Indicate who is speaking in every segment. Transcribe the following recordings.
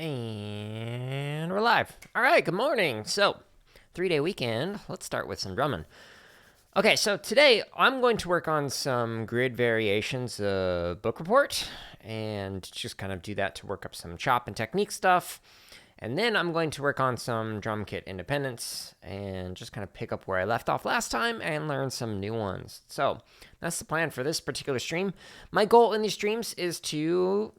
Speaker 1: And we're live. All right, good morning. So, 3-day weekend. Let's start with some drumming. Okay, so today I'm going to work on some grid variations of book report and just kind of do that to work up some chop and technique stuff. And then I'm going to work on some drum kit independence and just kind of pick up where I left off last time and learn some new ones. So that's the plan for this particular stream. My goal in these streams is to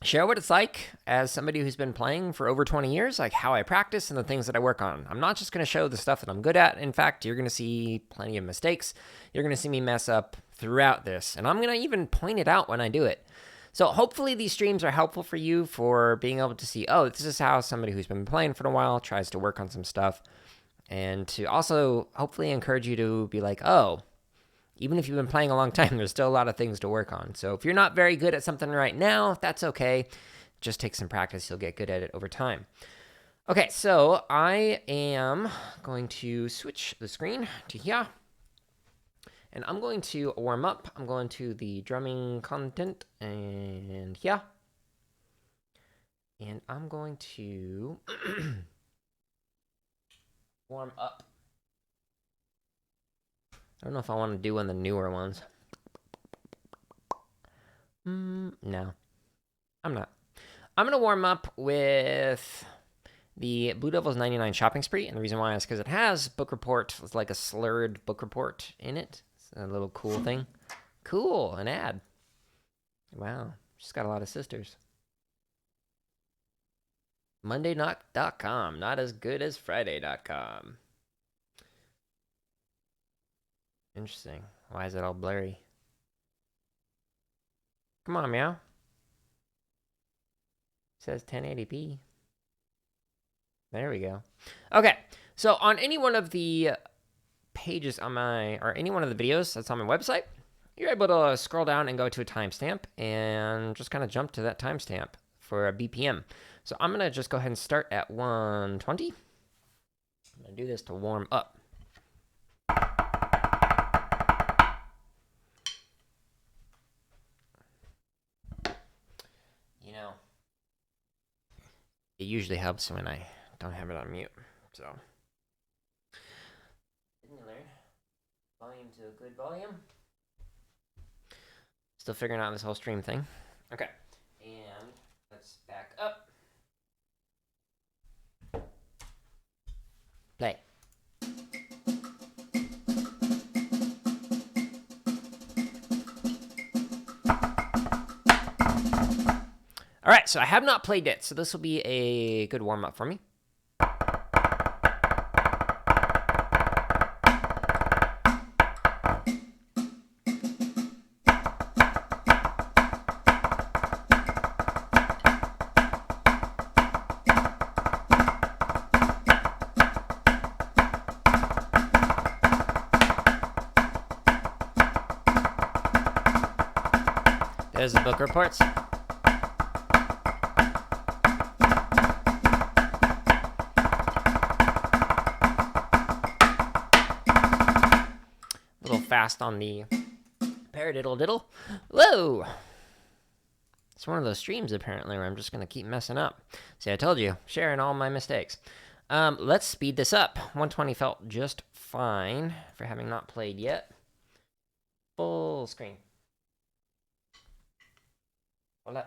Speaker 1: share what it's like as somebody who's been playing for over 20 years, like how I practice and the things that I work on. I'm not just going to show the stuff that I'm good at. In fact, you're going to see plenty of mistakes. You're going to see me mess up throughout this, and I'm going to even point it out when I do it. So hopefully these streams are helpful for you for being able to see, oh, this is how somebody who's been playing for a while tries to work on some stuff, and to also hopefully encourage you to be like, oh, even if you've been playing a long time, there's still a lot of things to work on. So if you're not very good at something right now, that's okay. Just take some practice. You'll get good at it over time. Okay, so I am going to switch the screen to here. And I'm going to warm up. I'm going to the drumming content and here. And I'm going to warm up. I don't know if I want to do one of the newer ones. No, I'm not. I'm going to warm up with the Blue Devils 99 Shopping Spree. And the reason why is because it has book report. It's like a slurred book report in it. It's a little cool thing. Cool, an ad. Wow, she's got a lot of sisters. Mondayknock.com, not as good as Friday.com. Interesting. Why is it all blurry? Come on, meow. It says 1080p. There we go. Okay, so on any one of the pages on or any one of the videos that's on my website, you're able to scroll down and go to a timestamp and just kind of jump to that timestamp for a BPM. So I'm going to just go ahead and start at 120. I'm going to do this to warm up. You know, it usually helps when I don't have it on mute, so. Didn't you learn? Volume to a good volume. Still figuring out this whole stream thing. Okay, and let's back up. Play. All right, so I have not played yet, so this will be a good warm-up for me. There's the book reports. A little fast on the paradiddle diddle. Whoa! It's one of those streams apparently where I'm just going to keep messing up. See, I told you, sharing all my mistakes. Let's speed this up. 120 felt just fine for having not played yet. Full screen. Hola.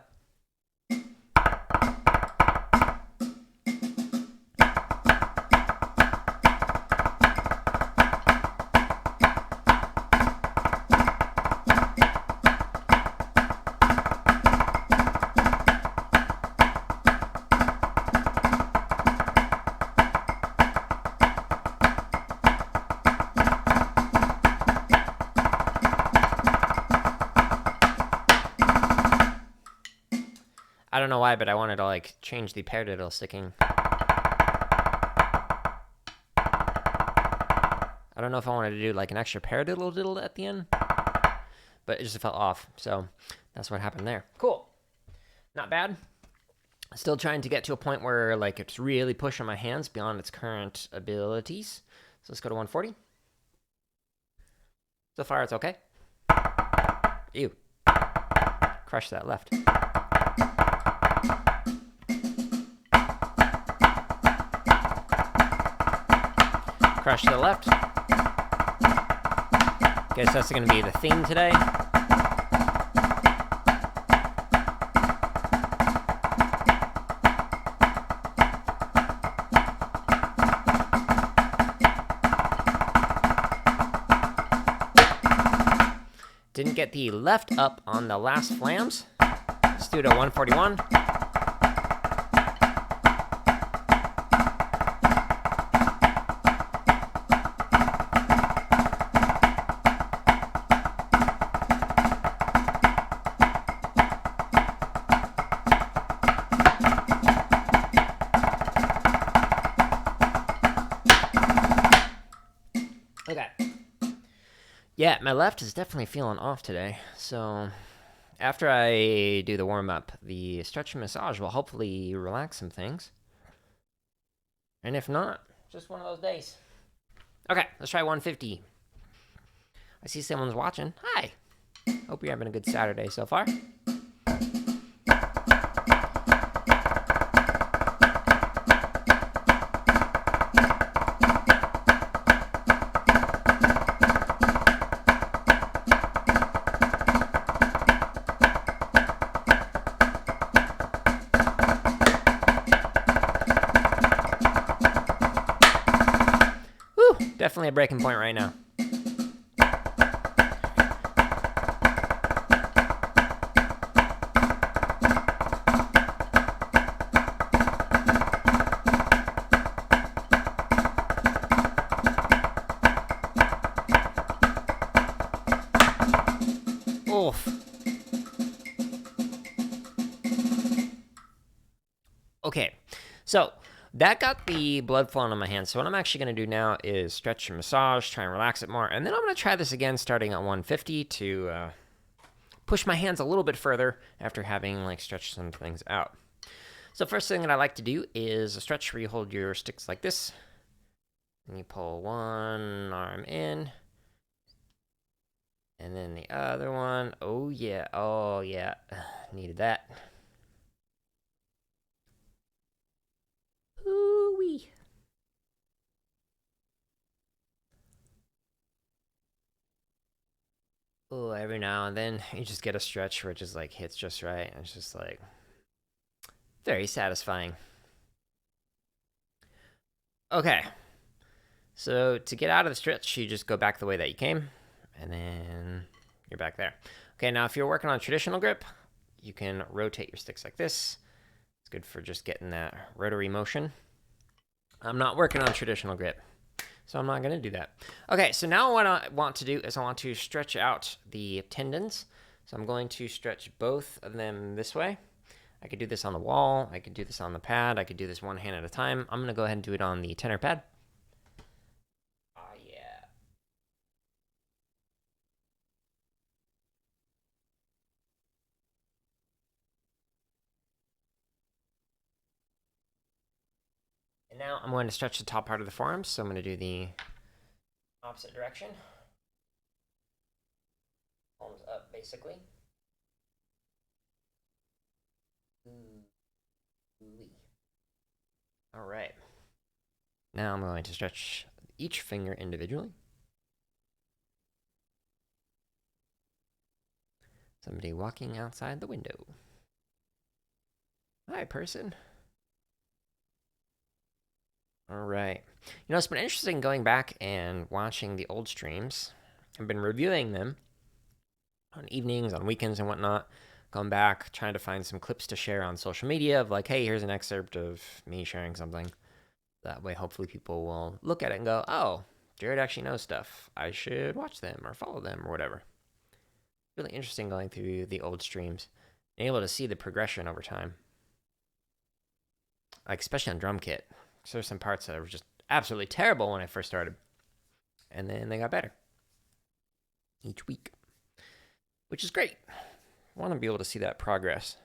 Speaker 1: I don't know why, but I wanted to like change the paradiddle sticking. I don't know if I wanted to do like an extra paradiddle diddle at the end, but it just felt off. So that's what happened there. Cool. Not bad. Still trying to get to a point where like it's really pushing my hands beyond its current abilities. So let's go to 140. So far it's okay. Ew. Crush that left. Crush to the left. Guess that's going to be the theme today. Didn't get the left up on the last flams. Let's do it at 141. Okay. Yeah, my left is definitely feeling off today. So after I do the warm-up, the stretch and massage will hopefully relax some things. And if not, just one of those days. Okay, let's try 150. I see someone's watching. Hi. Hope you're having a good Saturday so far. Definitely a breaking point right now. Oof. Okay, so that got the blood flowing on my hands. So what I'm actually going to do now is stretch and massage, try and relax it more. And then I'm going to try this again starting at 150 to push my hands a little bit further after having like stretched some things out. So first thing that I like to do is a stretch where you hold your sticks like this. And you pull one arm in. And then the other one. Oh yeah, needed that. Ooh-wee. Oh, every now and then you just get a stretch where it just like hits just right. And it's just like very satisfying. Okay. So to get out of the stretch, you just go back the way that you came. And then you're back there. Okay, now if you're working on traditional grip, you can rotate your sticks like this. It's good for just getting that rotary motion. I'm not working on traditional grip, so I'm not going to do that. Okay, so now what I want to do is I want to stretch out the tendons. So I'm going to stretch both of them this way. I could do this on the wall. I could do this on the pad. I could do this one hand at a time. I'm going to go ahead and do it on the tenor pad. Yeah. And now I'm going to stretch the top part of the forearms. So I'm going to do the opposite direction. Palms up, basically. All right. Now I'm going to stretch each finger individually. Somebody walking outside the window. Hi, person. All right. You know, it's been interesting going back and watching the old streams. I've been reviewing them on evenings, on weekends, and whatnot. Going back, trying to find some clips to share on social media of like, hey, here's an excerpt of me sharing something. That way, hopefully people will look at it and go, oh, Jared actually knows stuff. I should watch them or follow them or whatever. Really interesting going through the old streams and able to see the progression over time. Like, especially on drum kit. So there's some parts that were just absolutely terrible when I first started. And then they got better each week, which is great. I want to be able to see that progress.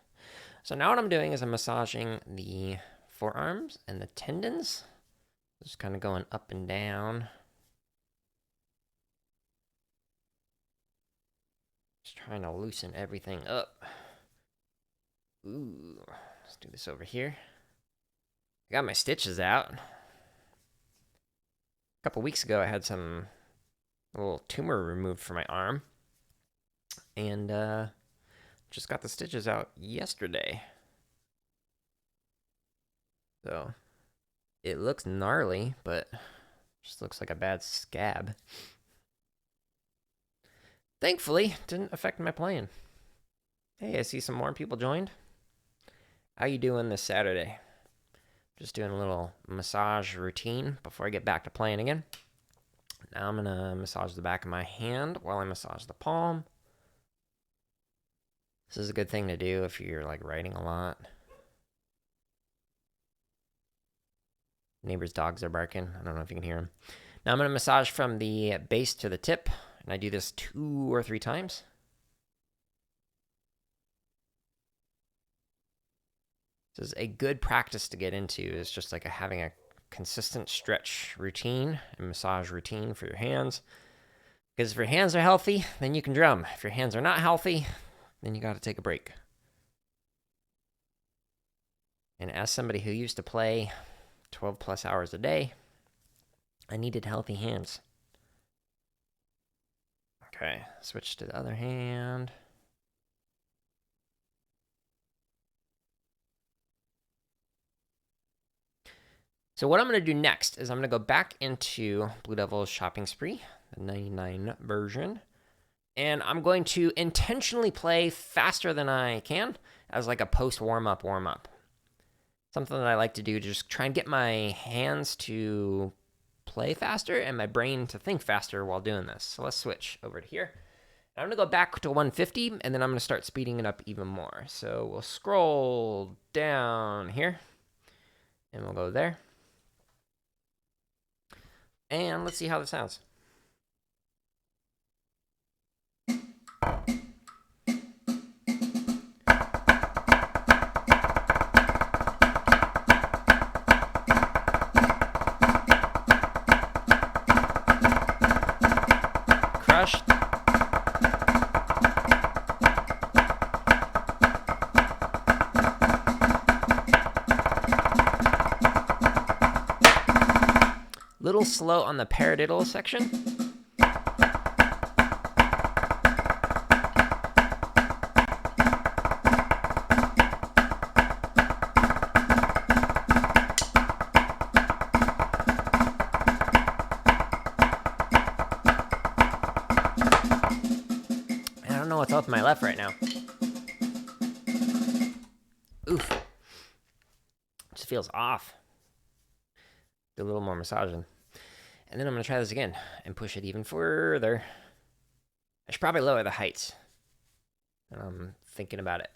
Speaker 1: So now what I'm doing is I'm massaging the forearms and the tendons. Just kind of going up and down. Just trying to loosen everything up. Ooh, let's do this over here. I got my stitches out. A couple weeks ago, I had a little tumor removed from my arm, and just got the stitches out yesterday. So it looks gnarly, but just looks like a bad scab. Thankfully, didn't affect my playing. Hey, I see some more people joined. How you doing this Saturday? Just doing a little massage routine before I get back to playing again. Now I'm gonna massage the back of my hand while I massage the palm. This is a good thing to do if you're like writing a lot. Neighbor's dogs are barking. I don't know if you can hear them. Now I'm gonna massage from the base to the tip, and I do this 2 or 3 times. This is a good practice to get into. Is just like having a consistent stretch routine and massage routine for your hands. Because if your hands are healthy, then you can drum. If your hands are not healthy, then you got to take a break. And as somebody who used to play 12 plus hours a day, I needed healthy hands. Okay, switch to the other hand. So what I'm going to do next is I'm going to go back into Blue Devil's Shopping Spree, the 99 version, and I'm going to intentionally play faster than I can as like a post warm-up. Something that I like to do to just try and get my hands to play faster and my brain to think faster while doing this. So let's switch over to here. I'm going to go back to 150, and then I'm going to start speeding it up even more. So we'll scroll down here, and we'll go there. And let's see how this sounds. Crushed. Little slow on the paradiddle section. I don't know what's up with my left right now. Oof. Just feels off. Do a little more massaging. And then I'm going to try this again and push it even further. I should probably lower the heights. I'm thinking about it.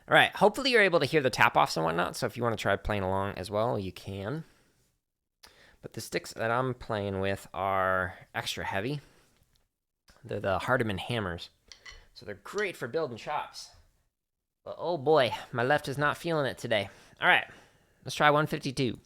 Speaker 1: All right, hopefully you're able to hear the tap-offs and whatnot, so if you want to try playing along as well, you can. But the sticks that I'm playing with are extra heavy. They're the Hardiman hammers, so they're great for building chops. But oh boy, my left is not feeling it today. All right. Let's try 152.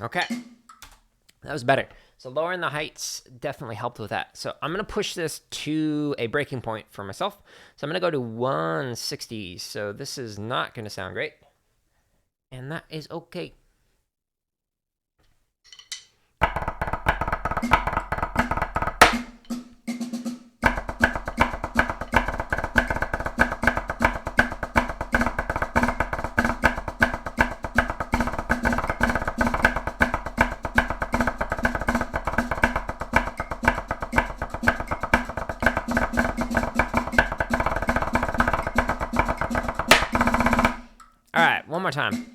Speaker 1: Okay. That was better. So lowering the heights definitely helped with that. So I'm going to push this to a breaking point for myself. So I'm going to go to 160. So this is not going to sound great. And that is okay. All right, one more time.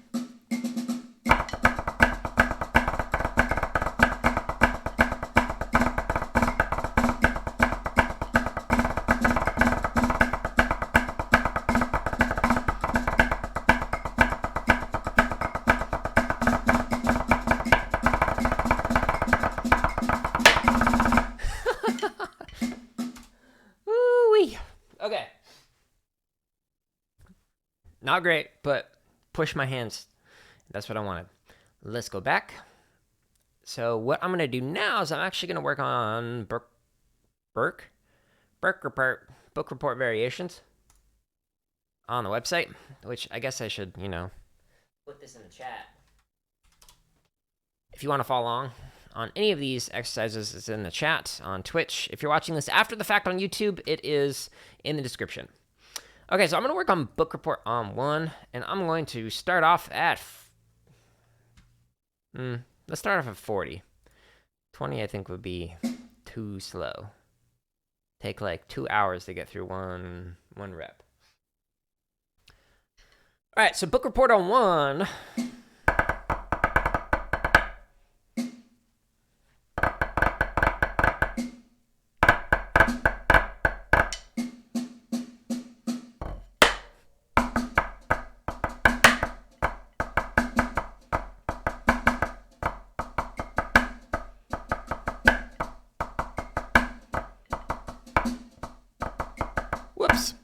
Speaker 1: Not great, but push my hands. That's what I wanted. Let's go back. So what I'm going to do now is I'm actually going to work on book report variations on the website, which I guess I should, put this in the chat. If you want to follow along on any of these exercises, it's in the chat on Twitch. If you're watching this after the fact on YouTube, it is in the description. Okay, so I'm going to work on book report on 1, and I'm going to start off at... let's start off at 40. 20, I think, would be too slow. Take like 2 hours to get through one rep. All right, so book report on 1. Whoops.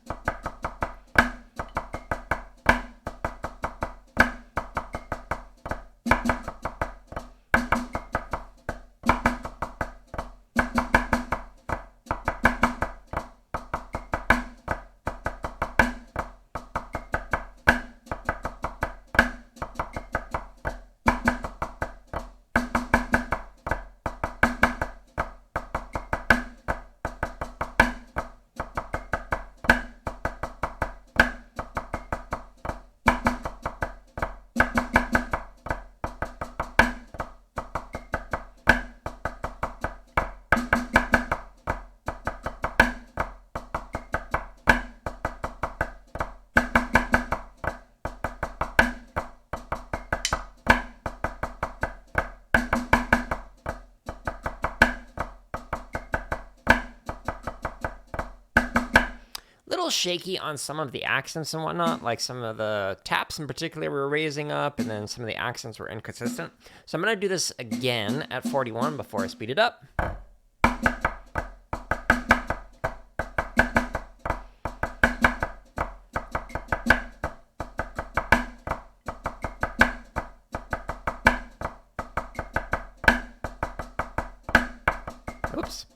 Speaker 1: Little shaky on some of the accents and whatnot, like some of the taps in particular were raising up, and then some of the accents were inconsistent. So I'm going to do this again at 41 before I speed it up. Oops.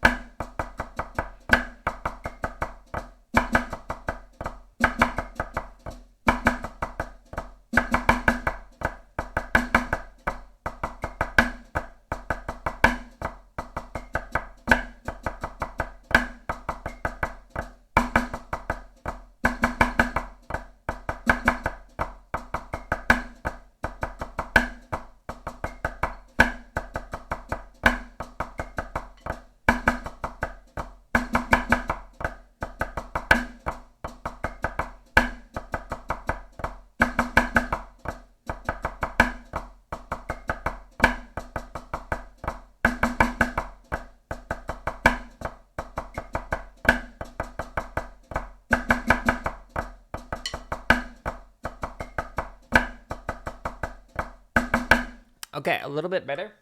Speaker 1: Okay, a little bit better,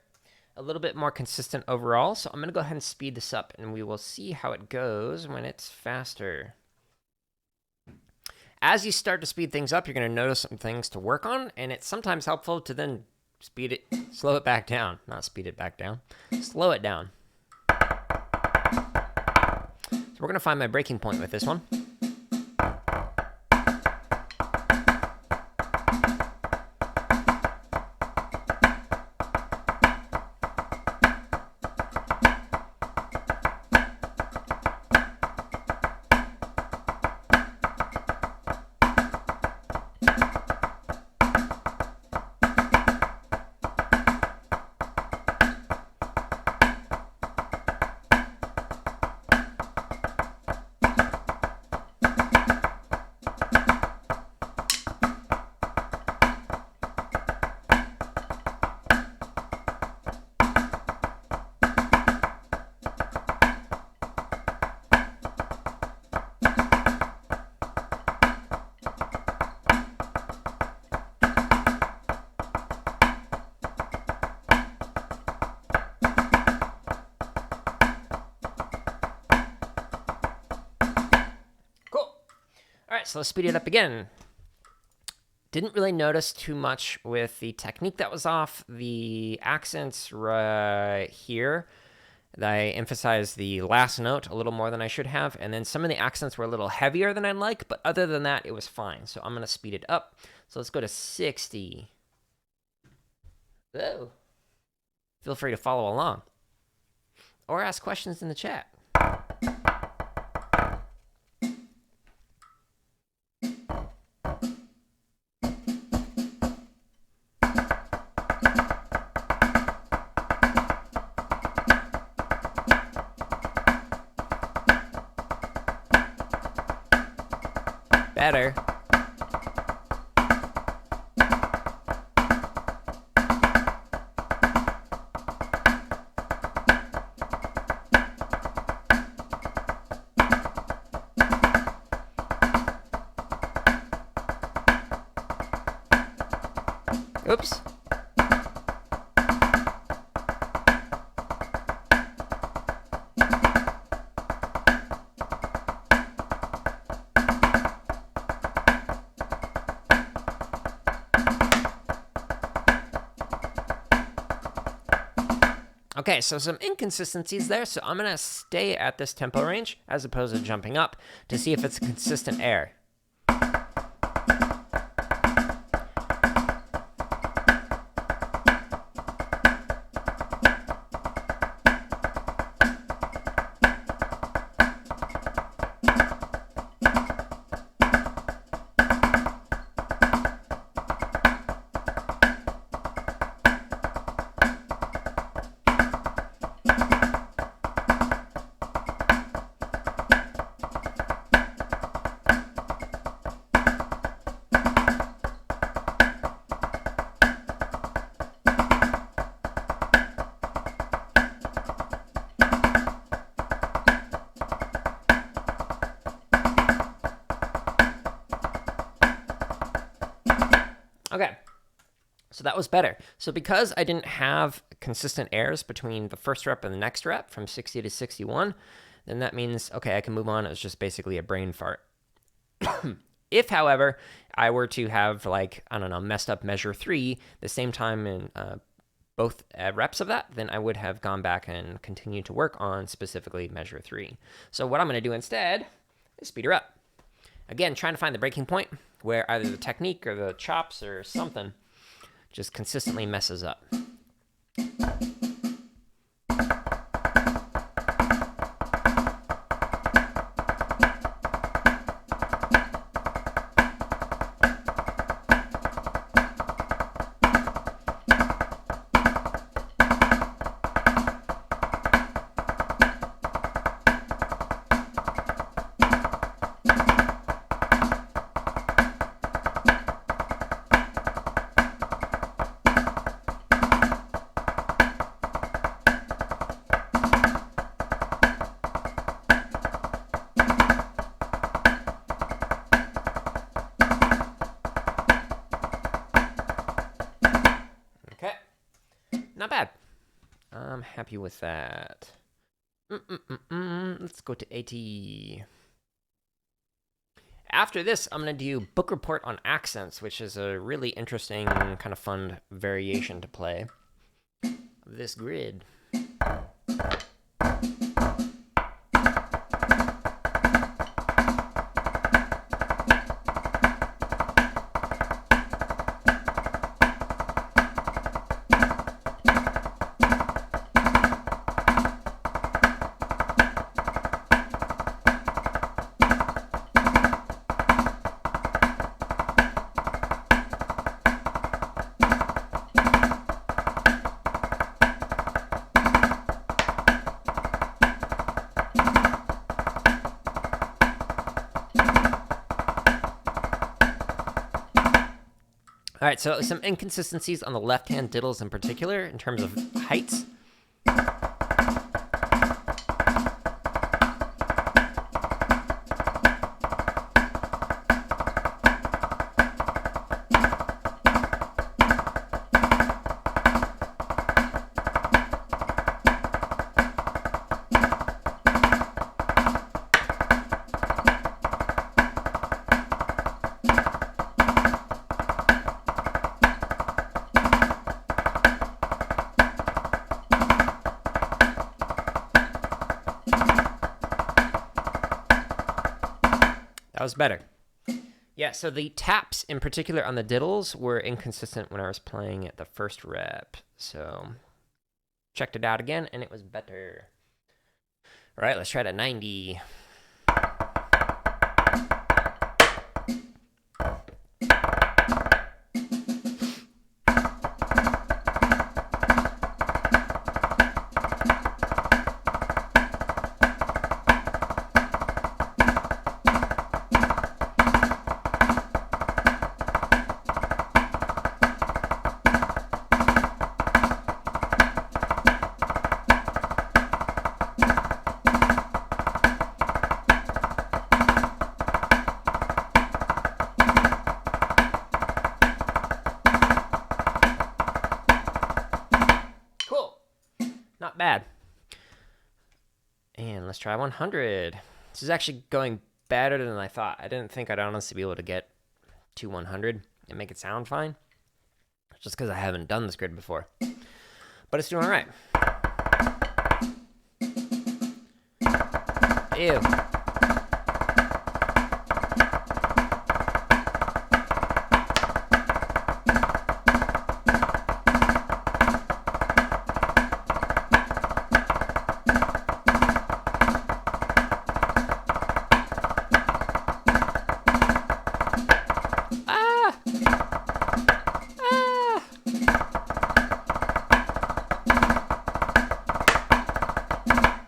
Speaker 1: a little bit more consistent overall. So I'm going to go ahead and speed this up, and we will see how it goes when it's faster. As you start to speed things up, you're going to notice some things to work on, and it's sometimes helpful to then slow it back down. Not speed it back down, slow it down. So we're going to find my breaking point with this one. So let's speed it up again. Didn't really notice too much with the technique that was off. The accents right here, I emphasized the last note a little more than I should have, and then some of the accents were a little heavier than I'd like, but other than that, it was fine. So I'm going to speed it up. So let's go to 60. Whoa. Feel free to follow along or ask questions in the chat. Better. Oops. Okay, so some inconsistencies there, so I'm going to stay at this tempo range as opposed to jumping up to see if it's a consistent air. Okay, so that was better. So because I didn't have consistent airs between the first rep and the next rep from 60 to 61, then that means, okay, I can move on. It was just basically a brain fart. If, however, I were to have, like, I don't know, messed up measure 3 the same time in both reps of that, then I would have gone back and continued to work on specifically measure 3. So what I'm going to do instead is speed her up. Again, trying to find the breaking point where either the technique or the chops or something just consistently messes up. Not bad. I'm happy with that. Let's go to 80. After this, I'm going to do book report on accents, which is a really interesting, kind of fun variation to play of this grid. All right, so some inconsistencies on the left-hand diddles in particular in terms of heights. That was better. Yeah, so the taps in particular on the diddles were inconsistent when I was playing at the first rep. So checked it out again, and it was better. All right, let's try it at 90. Not bad. And let's try 100. This is actually going better than I thought. I didn't think I'd honestly be able to get to 100 and make it sound fine. Just because I haven't done this grid before. But it's doing all right. Ew.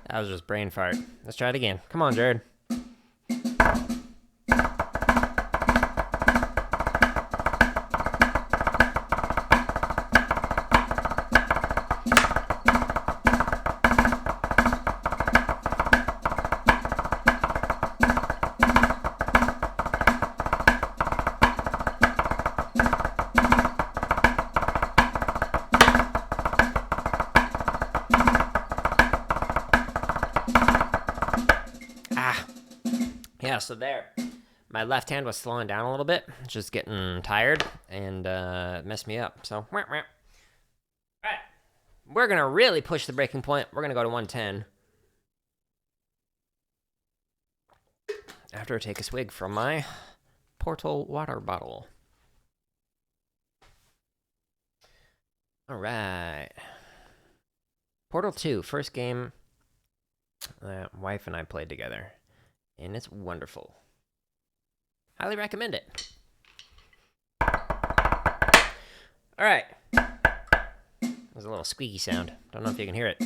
Speaker 1: That was just brain fart. Let's try it again. Come on, Jared. Yeah, so there. My left hand was slowing down a little bit, just getting tired, and it messed me up. So, all right. We're going to really push the breaking point. We're going to go to 110. After I take a swig from my portal water bottle. All right. Portal 2, first game wife and I played together. And it's wonderful. Highly recommend it. All right. There's a little squeaky sound. Don't know if you can hear it.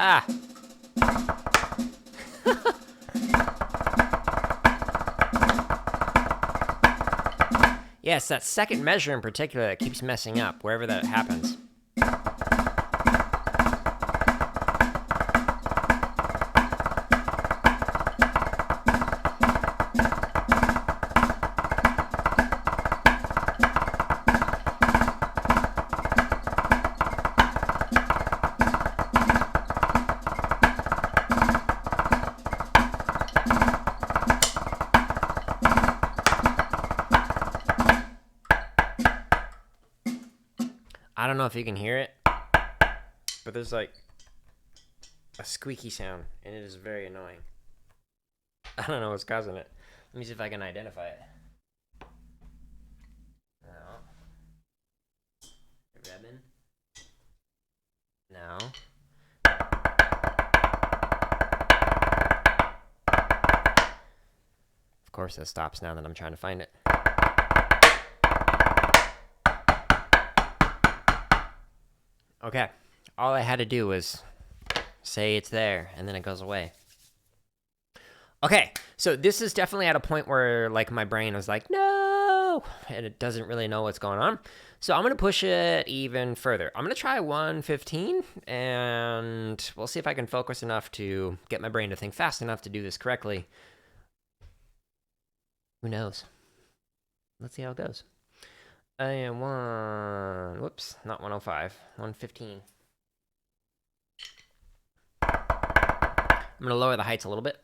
Speaker 1: Ah. Yes, that second measure in particular that keeps messing up wherever that happens. I don't know if you can hear it, but there's like a squeaky sound, and it is very annoying. I don't know what's causing it. Let me see if I can identify it. No. Ribbon. No. Of course that stops now that I'm trying to find it. Okay, all I had to do was say it's there, and then it goes away. Okay, so this is definitely at a point where, like, my brain was like, no, and it doesn't really know what's going on. So I'm going to push it even further. I'm going to try 115, and we'll see if I can focus enough to get my brain to think fast enough to do this correctly. Who knows? Let's see how it goes. I am whoops, not 105, 115. I'm going to lower the heights a little bit.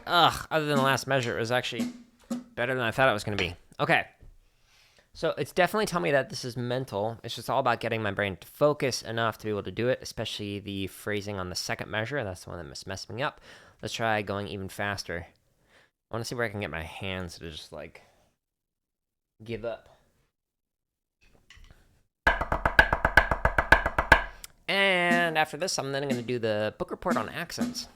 Speaker 1: Ugh, other than the last measure, it was actually better than I thought it was going to be. Okay. So it's definitely telling me that this is mental. It's just all about getting my brain to focus enough to be able to do it, especially the phrasing on the second measure. That's the one that messed me up. Let's try going even faster. I want to see where I can get my hands to just, like, give up. And after this, I'm then going to do the book report on accents.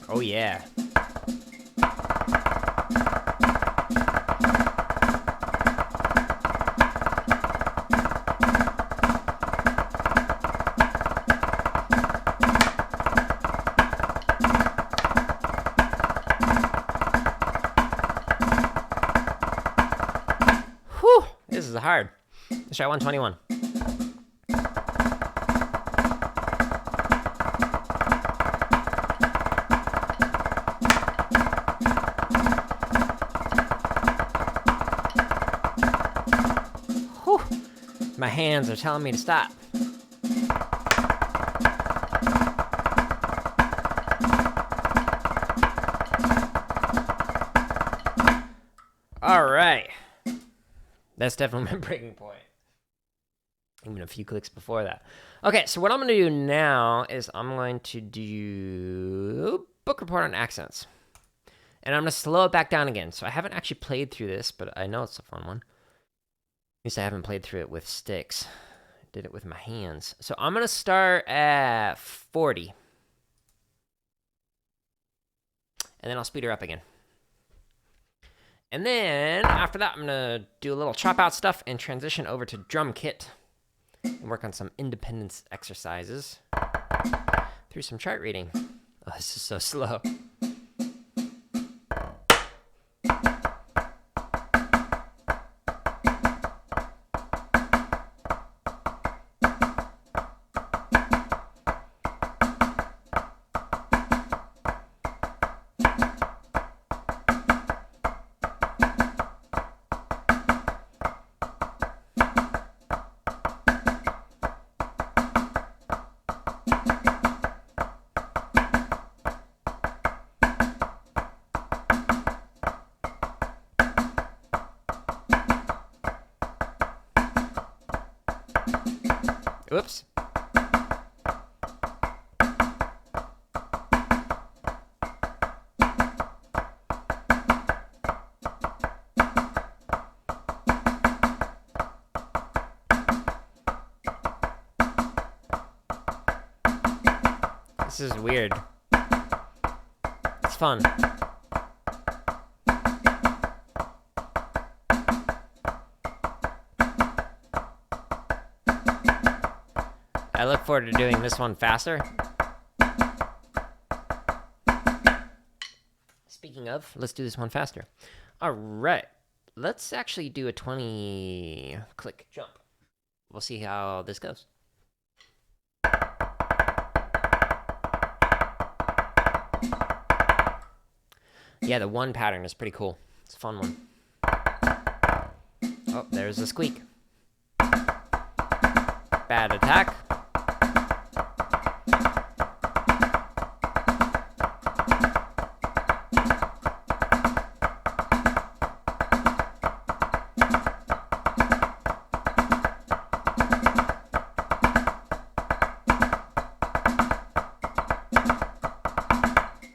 Speaker 1: Oh, yeah. Whew, this is hard. Let's try 121. My hands are telling me to stop. All right. That's definitely my breaking point. Even a few clicks before that. Okay, so what I'm going to do now is I'm going to do book report on accents. And I'm going to slow it back down again. So I haven't actually played through this, but I know it's a fun one. At least I haven't played through it with sticks. I did it with my hands. So I'm going to start at 40. And then I'll speed her up again. And then after that, I'm going to do a little chop out stuff and transition over to drum kit. And work on some independence exercises through some chart reading. Oh, this is so slow. Oops. This is weird. It's fun. I look forward to doing this one faster. Speaking of, let's do this one faster. All right. Let's actually do a 20 click jump. We'll see how this goes. Yeah, the one pattern is pretty cool. It's a fun one. Oh, there's a squeak. Bad attack.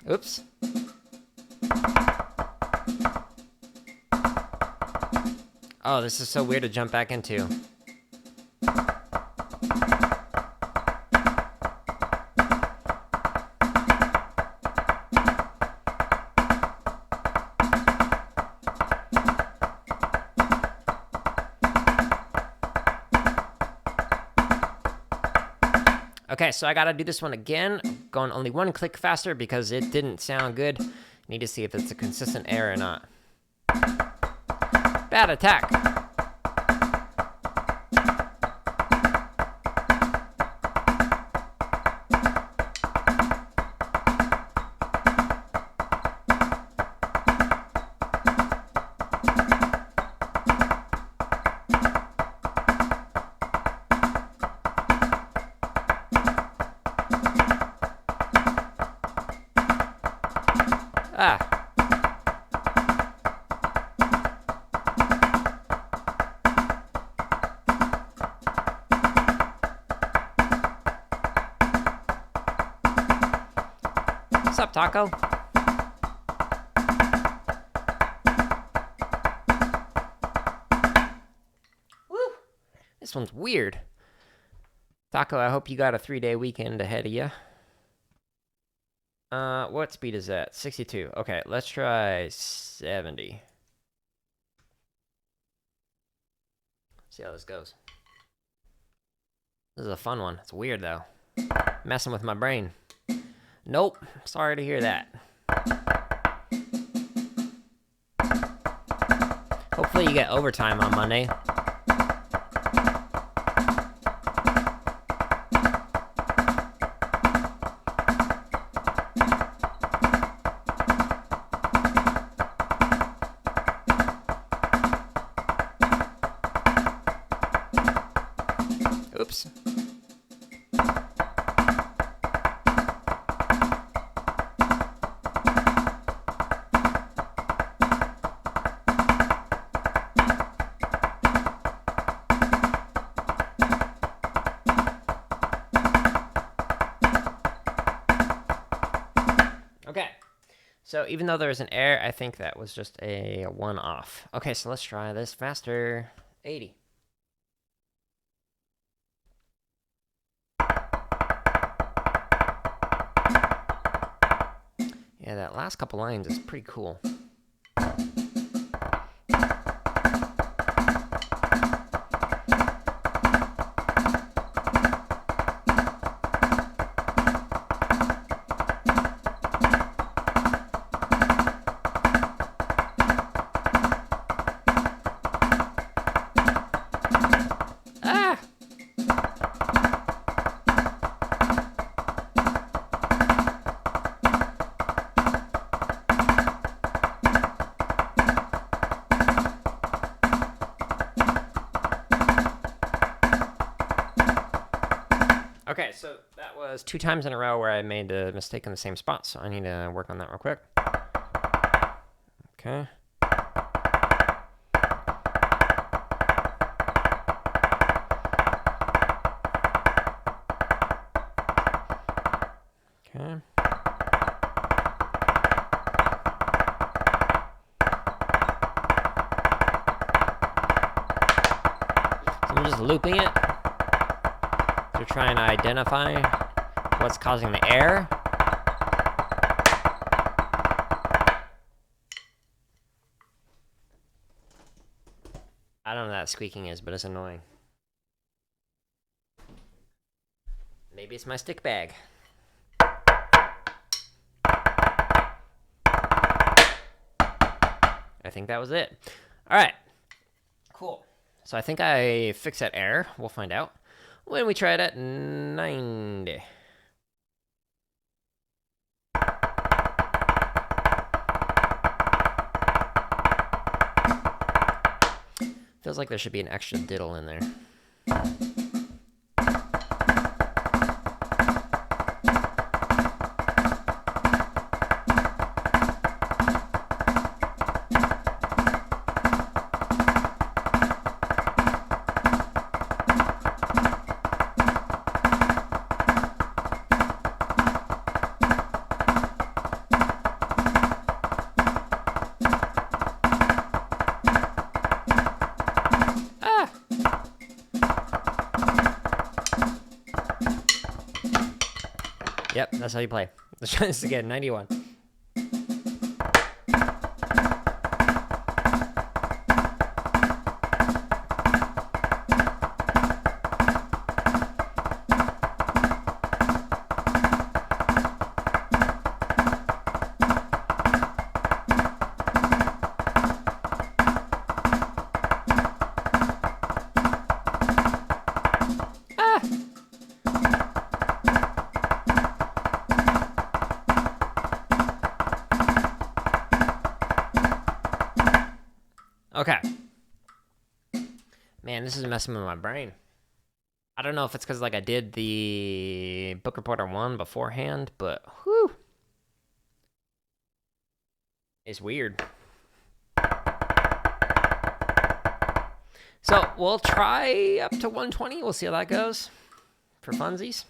Speaker 1: Oops. Oh, this is so weird to jump back into. Okay, so I gotta do this one again, going only one click faster because it didn't sound good. Need to see if it's a consistent air or not. Bad attack. Ah. What's up, Taco? Woo! This one's weird. Taco, I hope you got a 3-day weekend ahead of you. What speed is that? 62. Okay, let's try 70. See how this goes. This is a fun one. It's weird, though. Messing with my brain. Nope. Sorry to hear that. Hopefully you get overtime on Monday. Oops. Okay, so even though there was an error, I think that was just a one-off. Okay, so let's try this faster. 80. Yeah, that last couple lines is pretty cool. Okay, so that was 2 times in a row where I made a mistake in the same spot, so I need to work on that real quick. Okay. Okay. So I'm just looping it. To try and identify what's causing the error. I don't know what that squeaking is, but it's annoying. Maybe it's my stick bag. I think that was it. All right. Cool. So I think I fixed that error. We'll find out when we try it at 90. Feels like there should be an extra diddle in there. Yep, that's how you play. Let's try this again. 91. Okay. Man, this is messing with my brain. I don't know if it's because like I did the book reporter 1 beforehand, but whew, it's weird. So we'll try up to 120. We'll see how that goes for funsies.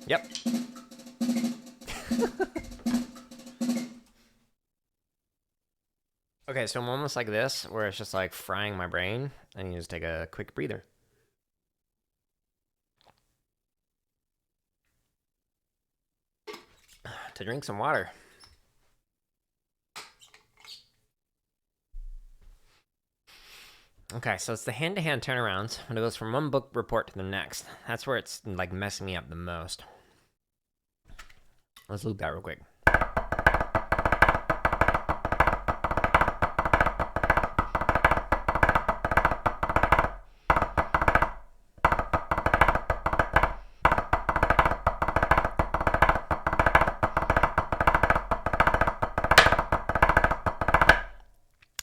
Speaker 1: Yep. Okay, so I'm almost like this, where it's just like frying my brain, and you just take a quick breather. To drink some water. Okay, so it's the hand-to-hand turnarounds when it goes from one book report to the next. That's where it's like messing me up the most. Let's loop that real quick.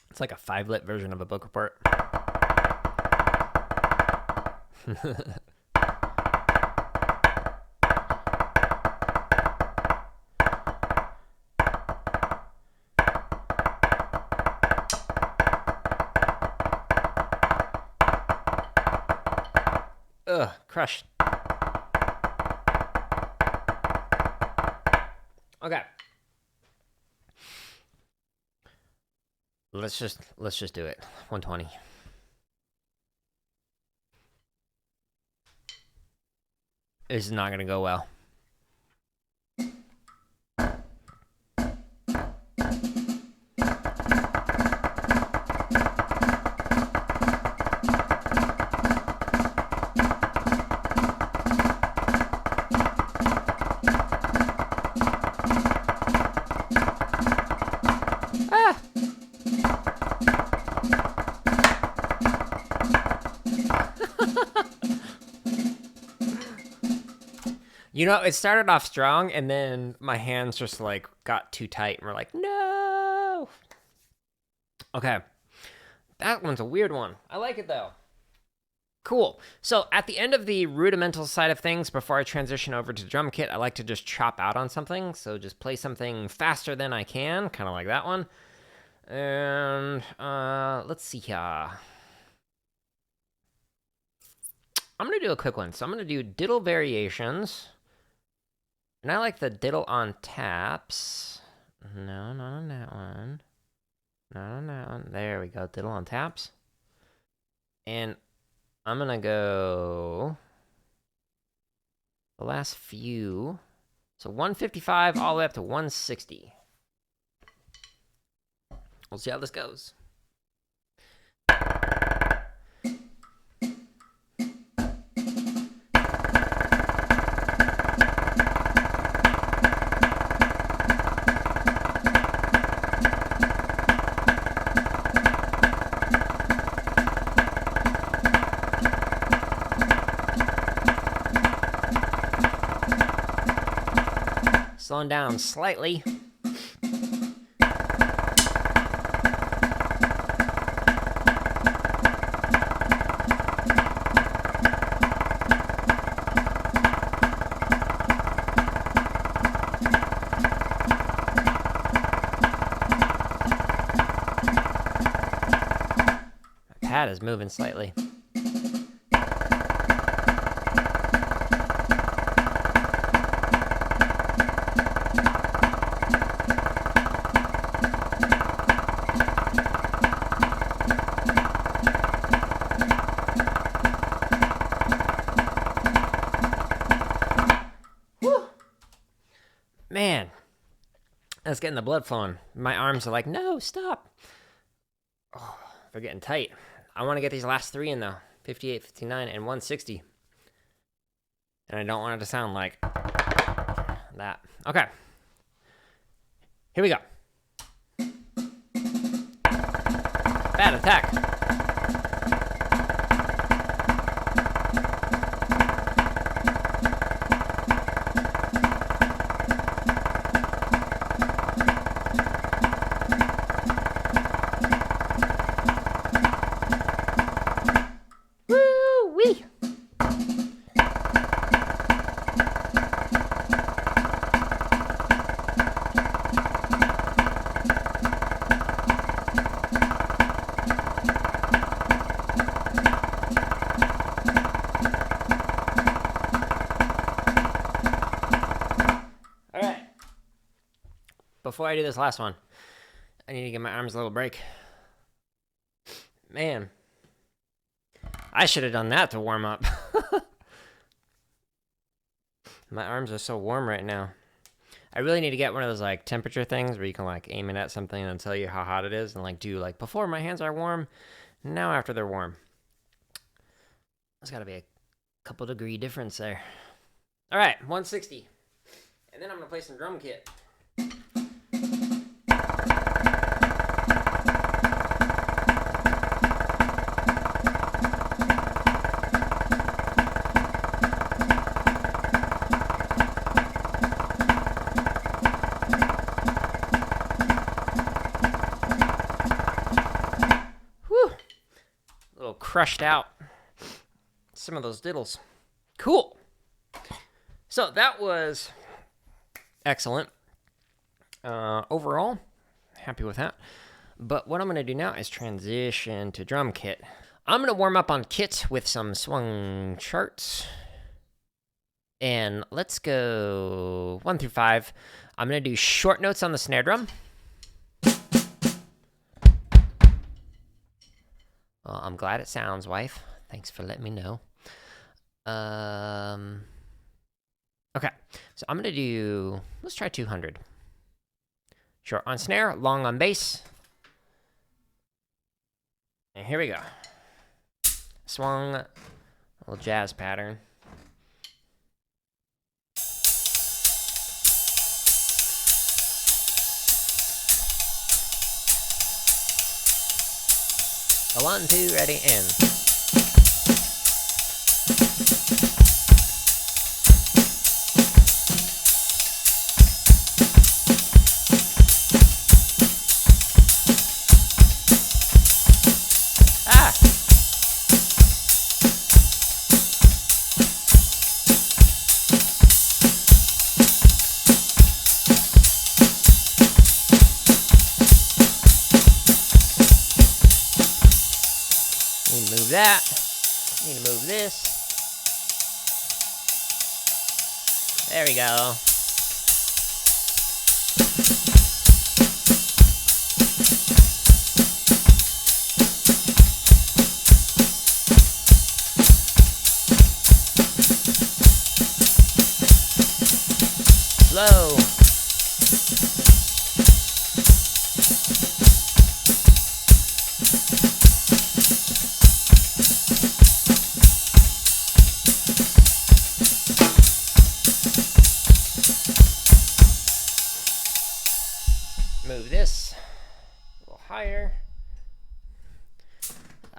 Speaker 1: It's like a 5-lit version of a book report. Ugh, crushed. Okay. Let's just do it. 120. This is not gonna go well. You know, it started off strong, and then my hands just, like, got too tight, and we're like, no! Okay. That one's a weird one. I like it, though. Cool. So, at the end of the rudimental side of things, before I transition over to drum kit, I like to just chop out on something. So, just play something faster than I can, kind of like that one. And, let's see here. I'm going to do a quick one. So, I'm going to do diddle variations. And I like the diddle on taps. No, not on that one. Not on that one. There we go. Diddle on taps. And I'm going to go the last few. So 155 all the way up to 160. We'll see how this goes. Slowing down slightly. My pad is moving slightly. Man, that's getting the blood flowing. My arms are like, no, stop. Oh, they're getting tight. I want to get these last 3 in, though. 58, 59, and 160. And I don't want it to sound like that. Okay. Here we go. Bad attack. Woo-wee. Before I do this last one, I need to give my arms a little break. Man, I should have done that to warm up. My arms are so warm right now. I really need to get one of those like temperature things where you can like aim it at something and tell you how hot it is and like do like before my hands are warm, now after they're warm. There's got to be a couple degree difference there. All right, 160. And then I'm going to play some drum kit. Crushed out some of those diddles. Cool. So that was excellent. Overall, happy with that. But what I'm going to do now is transition to drum kit. I'm going to warm up on kit with some swung charts. And let's go 1 through 5. I'm going to do short notes on the snare drum. Well, I'm glad it sounds, wife. Thanks for letting me know. Okay, so I'm going to do, let's try 200. Short on snare, long on bass. And here we go. Swung, a little jazz pattern. A 1, 2, ready, and. Ah! Need to move that. Need to move this. There we go. Slow. Move this a little higher.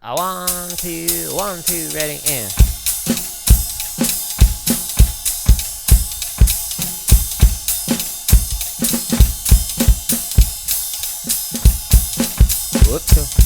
Speaker 1: 1, 2, 1, 2, ready, and. Whoops.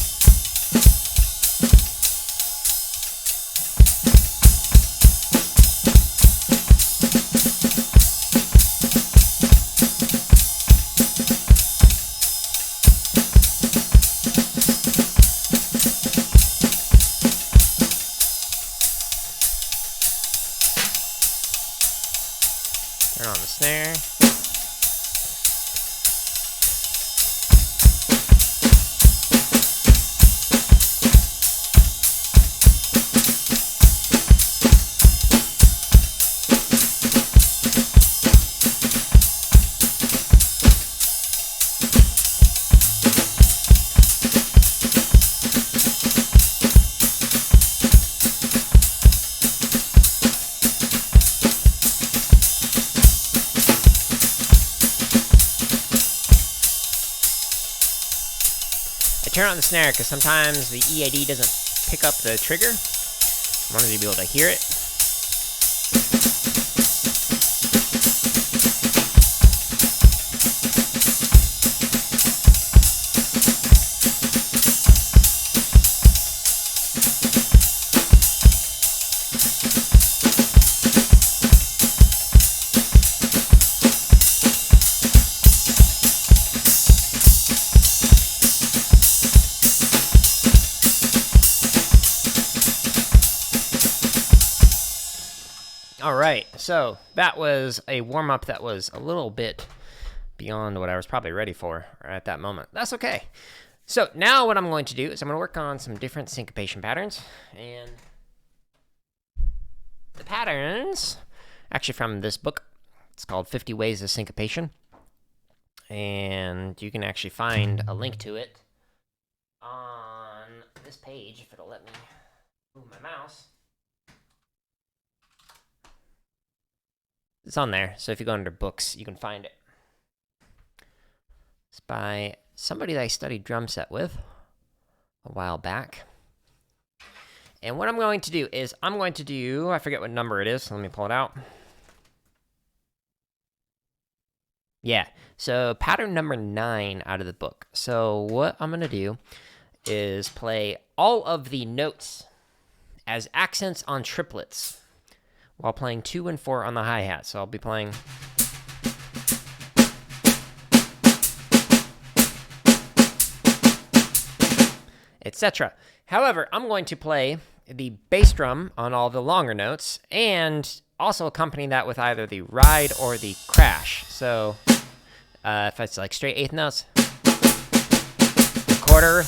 Speaker 1: Turn on the snare. turn on the snare because sometimes the EAD doesn't pick up the trigger. I wanted to be able to hear it. Alright, so that was a warm-up that was a little bit beyond what I was probably ready for at that moment. That's okay. So now what I'm going to do is I'm going to work on some different syncopation patterns. And the patterns, actually from this book, it's called 50 Ways of Syncopation. And you can actually find a link to it on this page, if it'll let me move my mouse. It's on there, so if you go under books, you can find it. It's by somebody that I studied drum set with a while back. And what I'm going to do is I forget what number it is, so let me pull it out. Yeah, so pattern number 9 out of the book. So what I'm going to do is play all of the notes as accents on triplets, while playing 2 and 4 on the hi-hat. So I'll be playing... etc. However, I'm going to play the bass drum on all the longer notes, and also accompany that with either the ride or the crash. So, if it's like straight 8th notes, the quarter...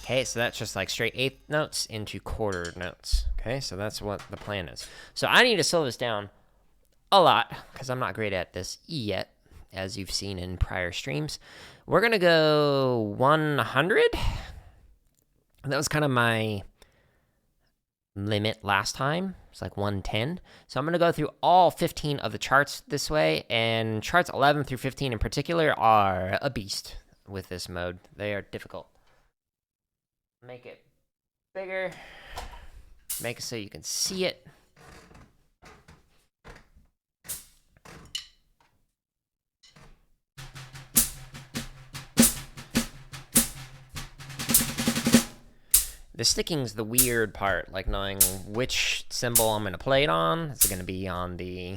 Speaker 1: Okay, so that's just like straight 8th notes into quarter notes. Okay, so that's what the plan is. So I need to slow this down a lot, because I'm not great at this yet, as you've seen in prior streams. We're going to go 100. That was kind of my limit last time. It's like 110. So I'm going to go through all 15 of the charts this way, and charts 11 through 15 in particular are a beast with this mode. They are difficult. Make it bigger, make it so you can see it. The sticking's the weird part, like knowing which cymbal I'm going to play it on. Is it going to be on the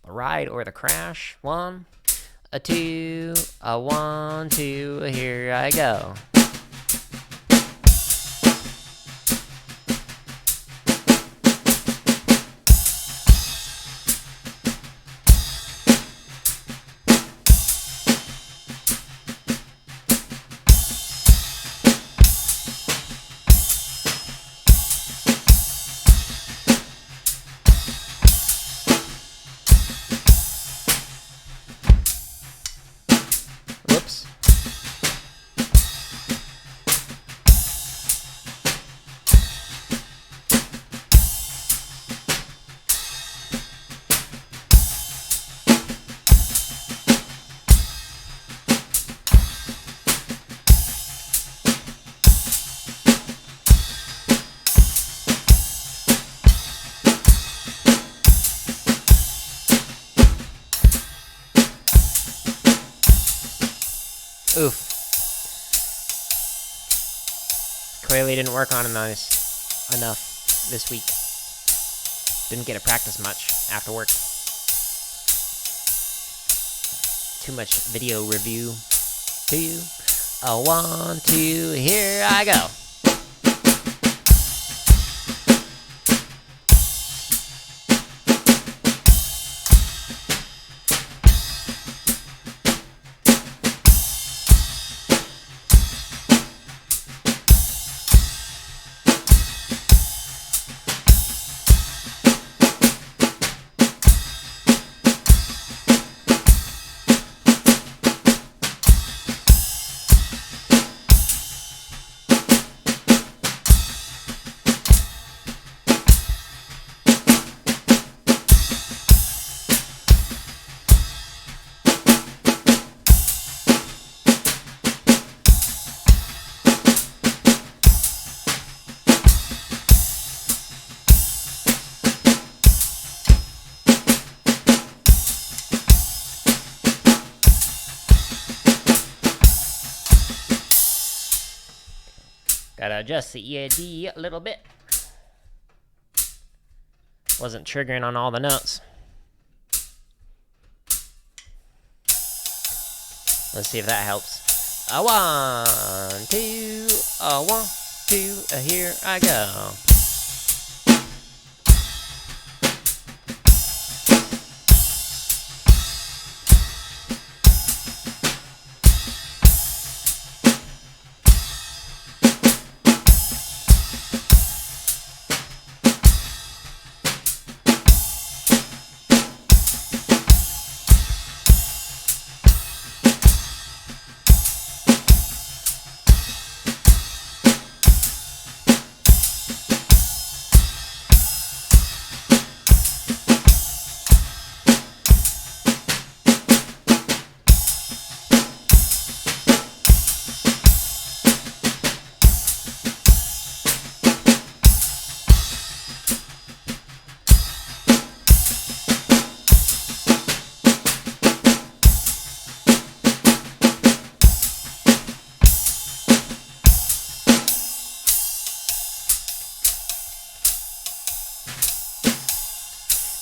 Speaker 1: ride or the crash? 1, a 2, a 1, 2, here I go. Oof. Clearly didn't work on him enough this week. Didn't get to practice much after work. Too much video review. 2, a 1, 2, here I go. Gotta adjust the EAD a little bit. Wasn't triggering on all the notes. Let's see if that helps. A 1, 2, a 1, 2, here I go.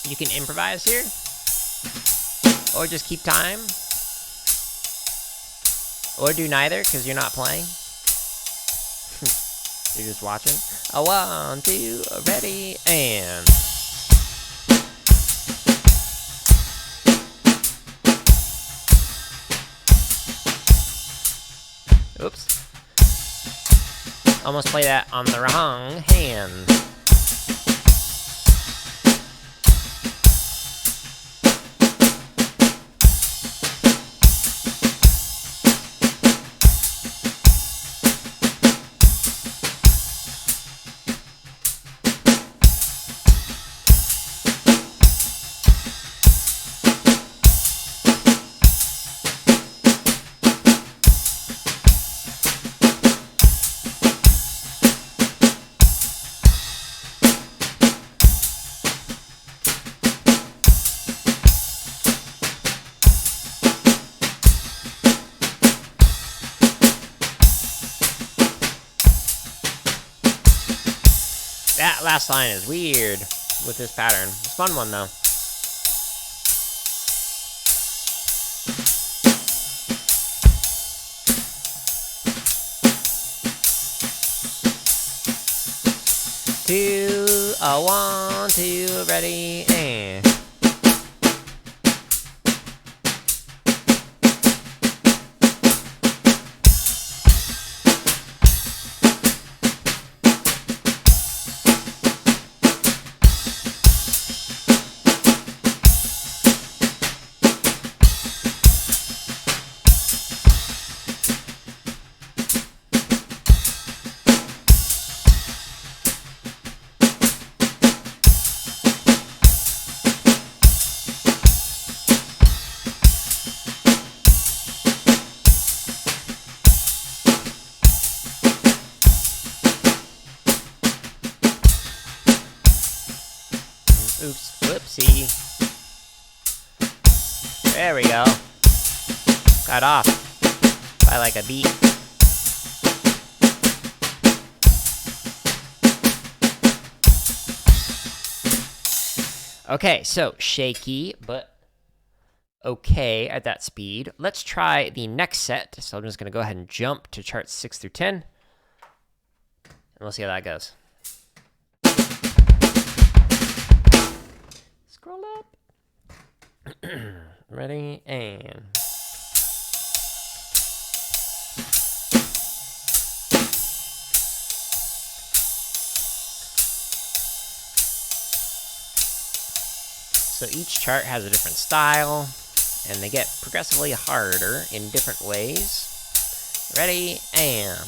Speaker 1: You can improvise here, or just keep time, or do neither because you're not playing. You're just watching. A 1, 2, ready, and. Oops. Almost play that on the wrong hand. That last line is weird with this pattern. It's a fun one though. Two, a 1, 2, ready, and. Oops, whoopsie. There we go. Got off by like a beat. Okay, so shaky, but okay at that speed. Let's try the next set. So I'm just going to go ahead and jump to charts 6 through 10. And we'll see how that goes. Scroll up. Ready, and. So each chart has a different style, and they get progressively harder in different ways. Ready, and.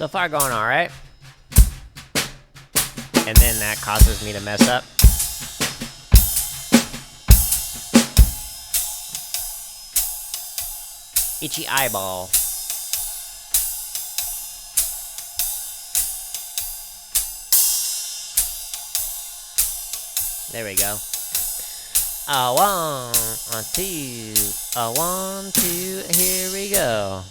Speaker 1: So far going alright. And then that causes me to mess up. Itchy eyeball. There we go. A 1, a 2, a 1, 2, here we go.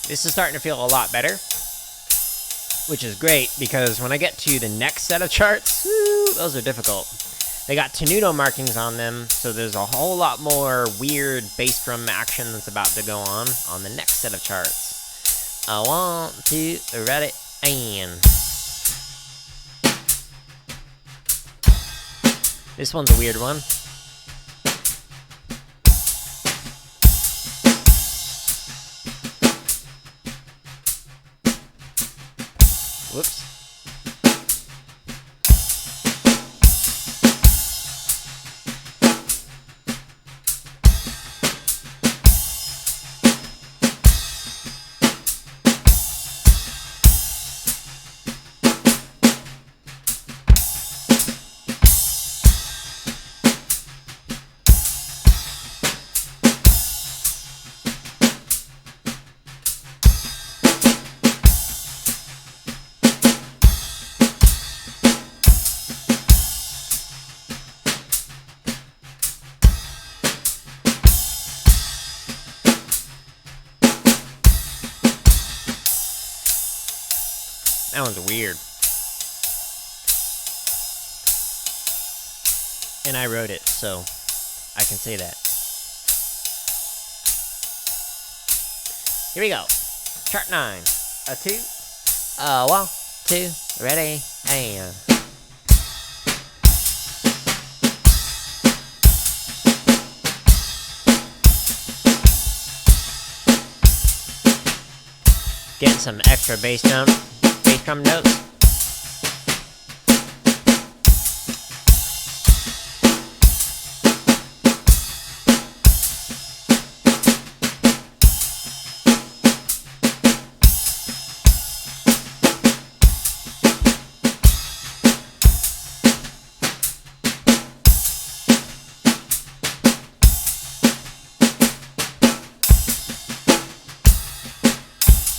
Speaker 1: This is starting to feel a lot better, which is great because when I get to the next set of charts, woo, those are difficult. They got tenuto markings on them, so there's a whole lot more weird bass drum action that's about to go on the next set of charts. 1, 2, ready, and this one's a weird one. Whoops. That one's weird. And I wrote it, so I can say that. Here we go. Chart 9. A 2. 1, 2, ready, and getting some extra bass drum notes.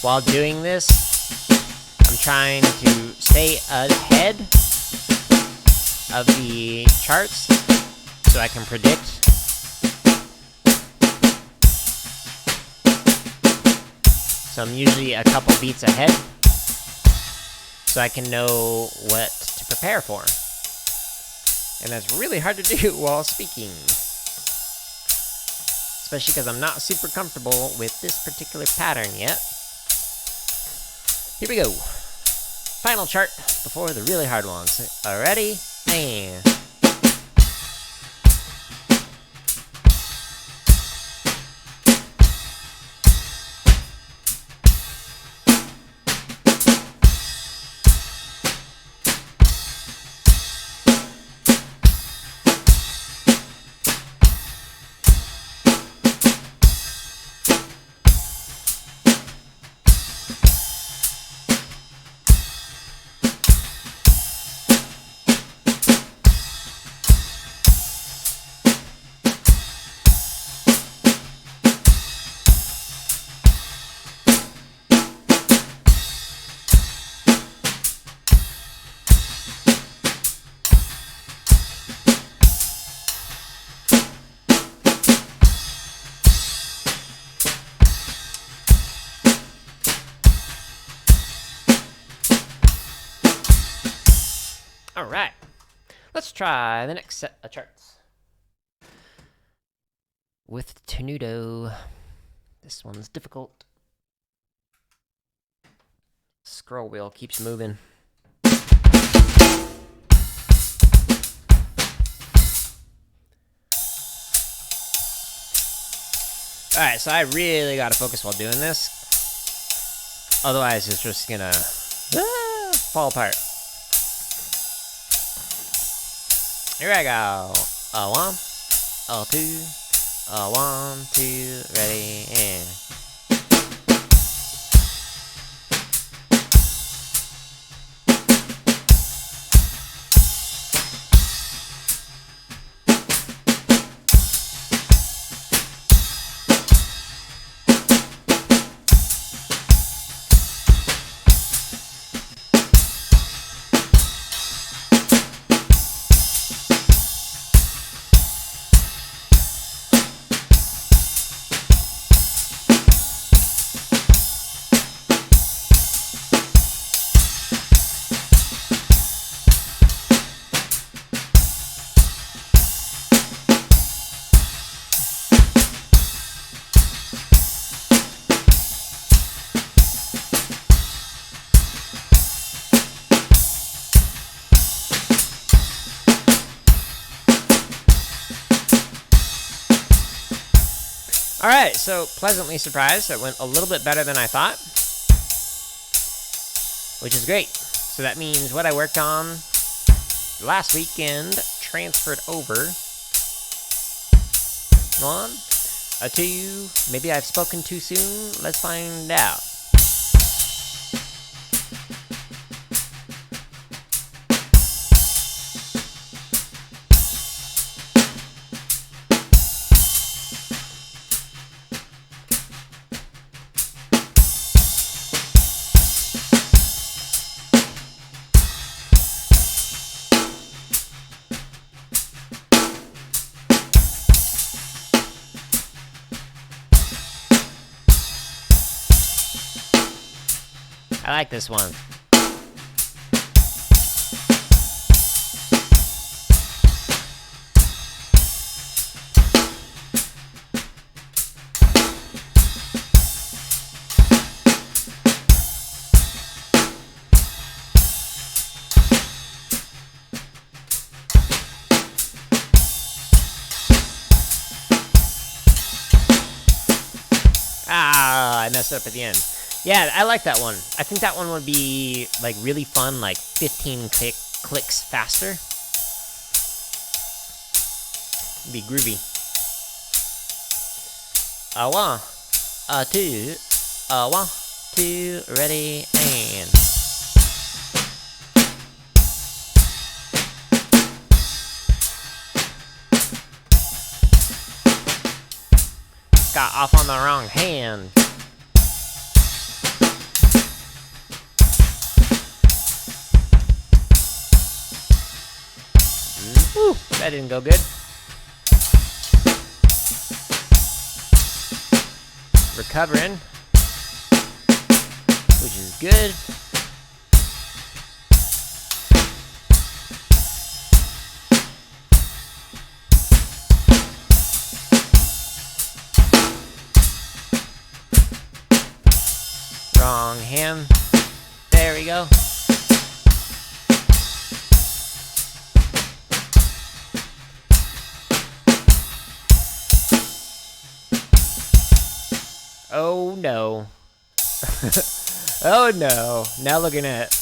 Speaker 1: While doing this, I'm trying to stay ahead of the charts so I can predict. So I'm usually a couple beats ahead so I can know what to prepare for. And that's really hard to do while speaking. Especially because I'm not super comfortable with this particular pattern yet. Here we go. Final chart before the really hard ones. Ready? And All right, let's try the next set of charts with tenuto. This one's difficult. Scroll wheel keeps moving. Alright, so I really gotta focus while doing this. Otherwise, it's just gonna fall apart. Here I go. A one, a two, a 1, 2, ready, and. Alright, so pleasantly surprised. It went a little bit better than I thought, which is great. So that means what I worked on last weekend transferred over. 1, a 2, maybe I've spoken too soon. Let's find out. I like this one. Ah, I messed up at the end. Yeah, I like that one. I think that one would be like really fun, like 15 clicks faster. It'd be groovy. A 1, a 2, a 1, 2, ready, and. Got off on the wrong hand. Woo, that didn't go good. Recovering, which is good. Wrong hand. There we go. Oh no. Oh no. Now looking at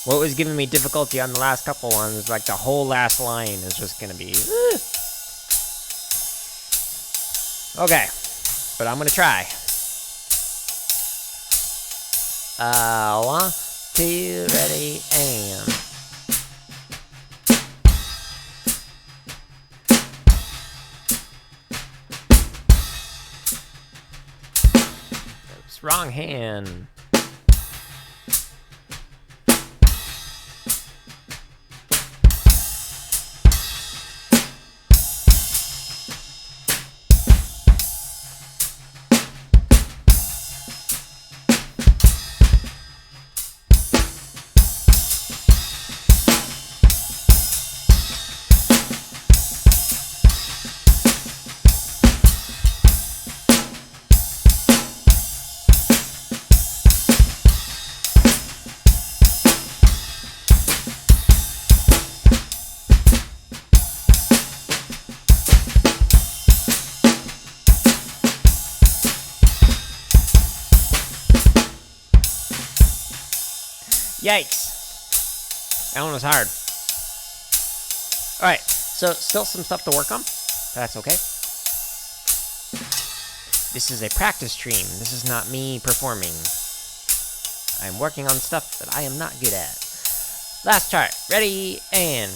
Speaker 1: what was giving me difficulty on the last couple ones, like the whole last line is just gonna be. Okay. But I'm gonna try. 1, 2, ready, and. Wrong hand. Yikes. That one was hard. Alright, so still some stuff to work on. That's okay. This is a practice stream. This is not me performing. I'm working on stuff that I am not good at. Last chart. Ready, and...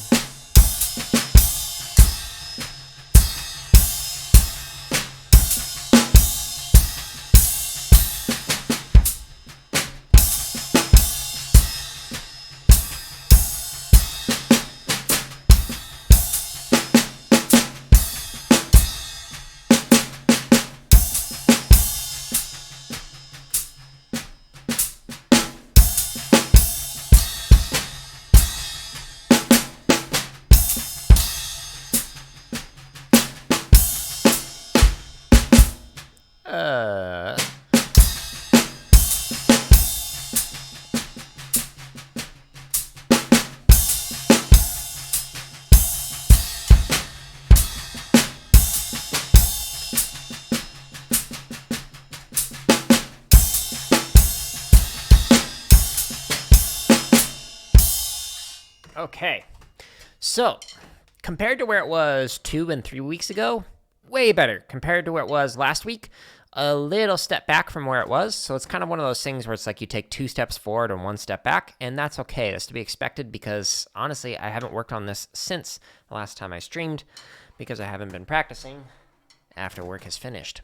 Speaker 1: Okay, so compared to where it was 2 and 3 weeks ago, way better. Compared to where it was last week, a little step back from where it was. So it's kind of one of those things where it's like you take 2 steps forward and 1 step back, and that's okay. That's to be expected because honestly, I haven't worked on this since the last time I streamed because I haven't been practicing after work is finished.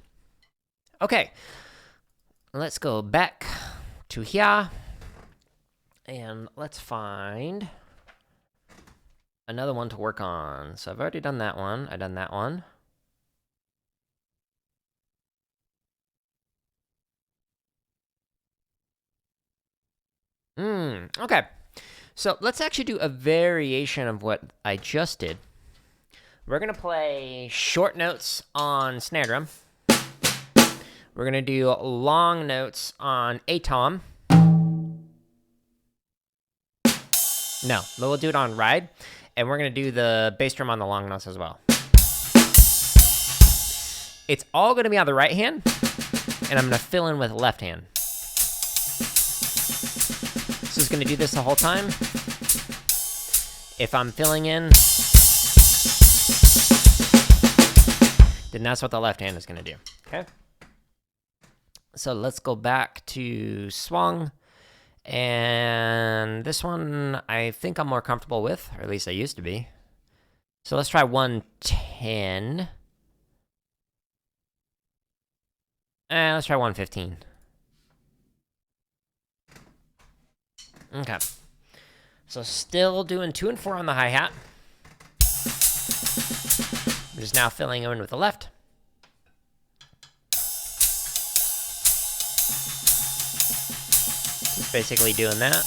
Speaker 1: Okay, let's go back to here and let's find another one to work on. So I've already done that one. I've done that one. Okay. So let's actually do a variation of what I just did. We're going to play short notes on snare drum. We're going to do long notes on A-tom. No, we'll do it on ride. And we're going to do the bass drum on the long notes as well. It's all going to be on the right hand, and I'm going to fill in with the left hand. So it's going to do this the whole time. If I'm filling in, then that's what the left hand is going to do. Okay? So let's go back to Swung. And this one, I think I'm more comfortable with, or at least I used to be. So let's try 110. And let's try 115. Okay. So still doing 2 and 4 on the hi-hat. I'm just now filling in with the left. Just basically doing that.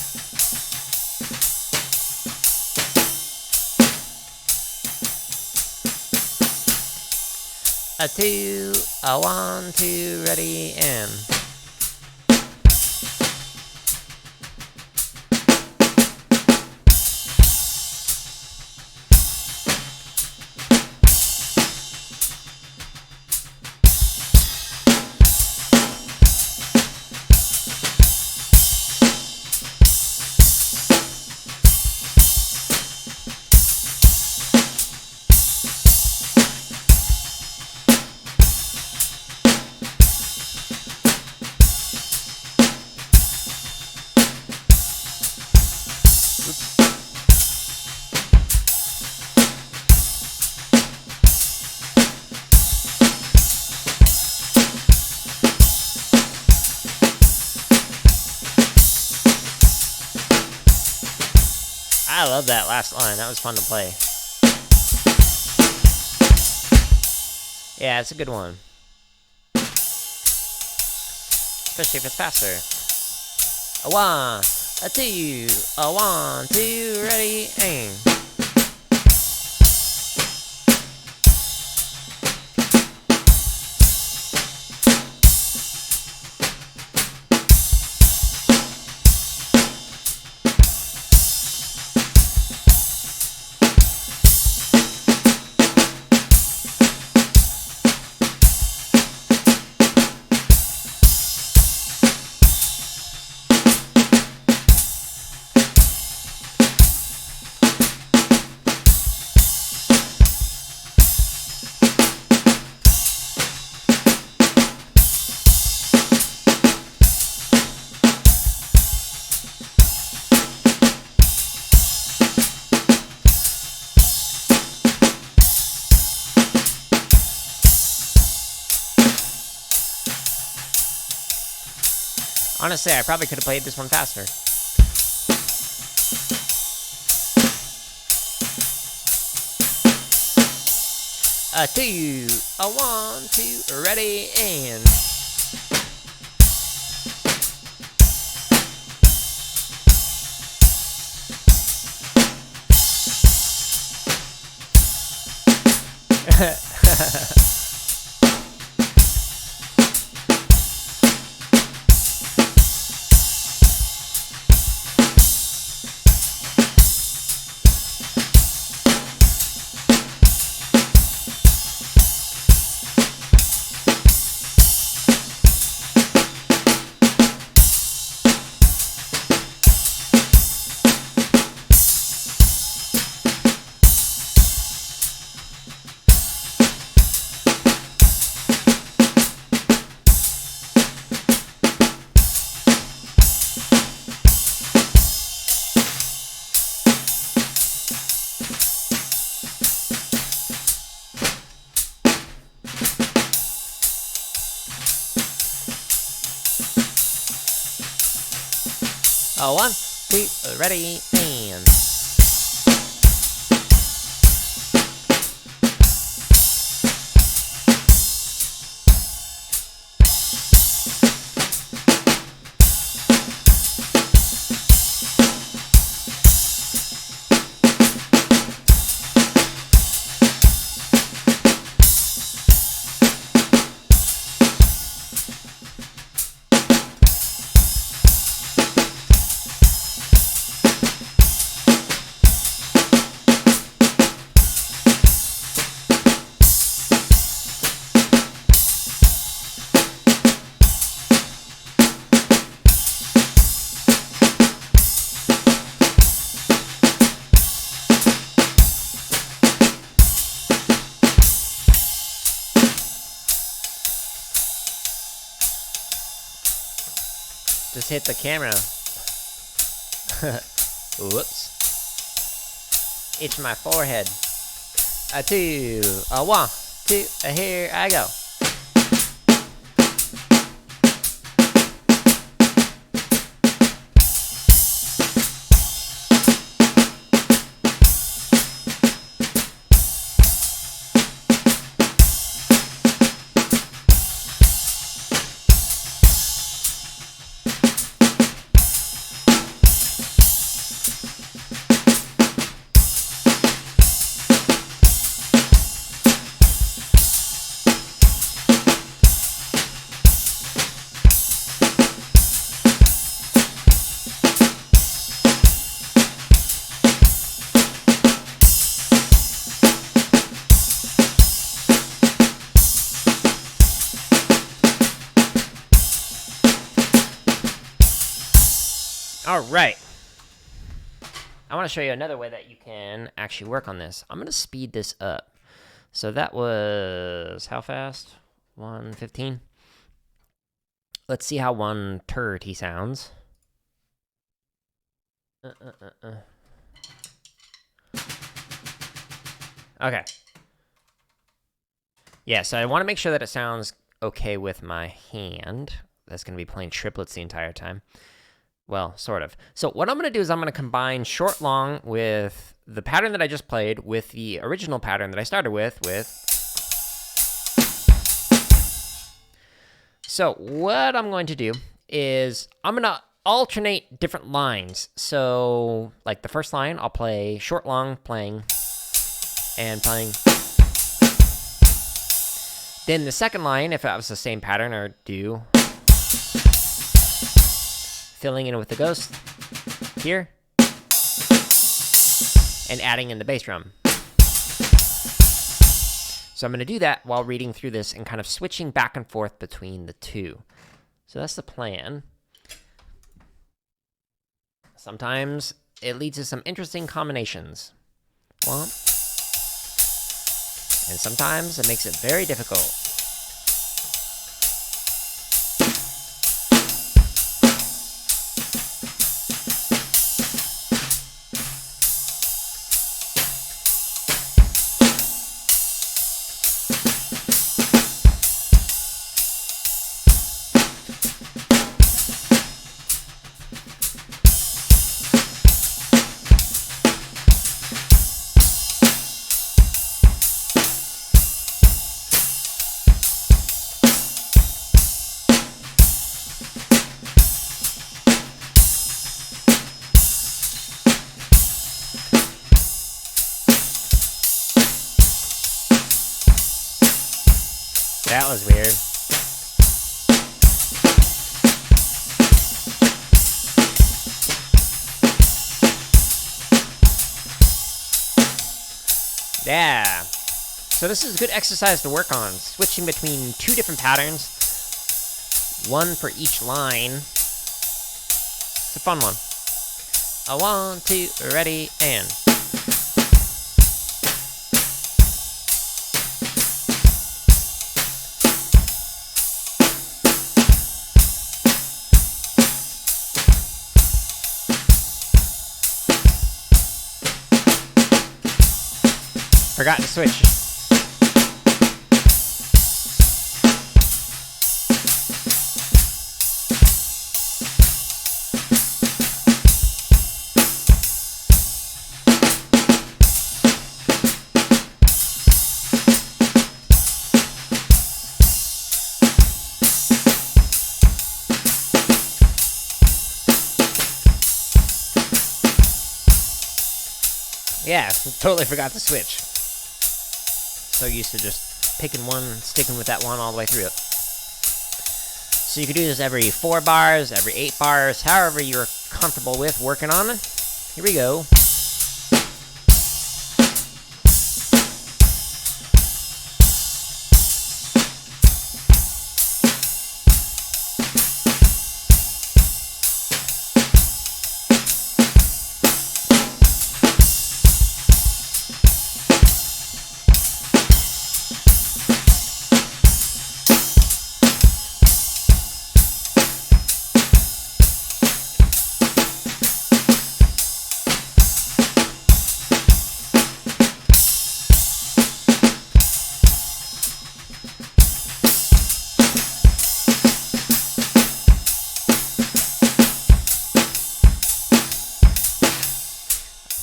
Speaker 1: A 2, a 1, 2, ready, and... I love that last line. That was fun to play. Yeah, it's a good one. Especially if it's faster. A 1, a 2, a 1, 2, ready, aim. Honestly, I probably could have played this one faster. A 2, a 1, 2, ready, and... A 1, 2, ready, and... Just hit the camera. Whoops. Itch my forehead. A 2, a 1, 2, here I go. Alright. I want to show you another way that you can actually work on this. I'm going to speed this up. So that was, how fast? 1:15. Let's see how 1:30 sounds. Okay. Yeah, so I want to make sure that it sounds okay with my hand. That's going to be playing triplets the entire time. Well, sort of. So what I'm going to do is I'm going to combine short-long with the pattern that I just played with the original pattern that I started with. So what I'm going to do is I'm going to alternate different lines. So like the first line, I'll play short-long playing and playing. Then the second line, if that was the same pattern, or do filling in with the ghost here, and adding in the bass drum. So I'm going to do that while reading through this and kind of switching back and forth between the two. So that's the plan. Sometimes it leads to some interesting combinations. And sometimes it makes it very difficult. That was weird. Yeah. So this is a good exercise to work on, switching between two different patterns, one for each line. It's a fun one. A 1, 2, ready, and. Forgot to switch. Yeah, totally forgot to switch. So used to just picking one, sticking with that one all the way through it. So you could do this every 4 bars, every 8 bars, however you're comfortable with working on it. Here we go.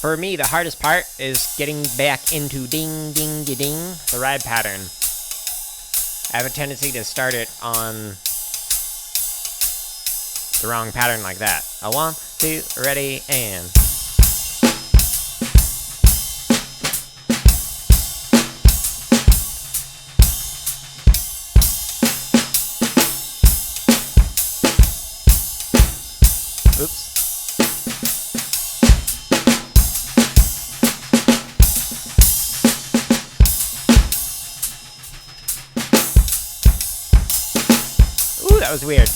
Speaker 1: For me, the hardest part is getting back into ding, ding, ding, the ride pattern. I have a tendency to start it on the wrong pattern like that. A 1, 2, ready, and. Oops. That was weird.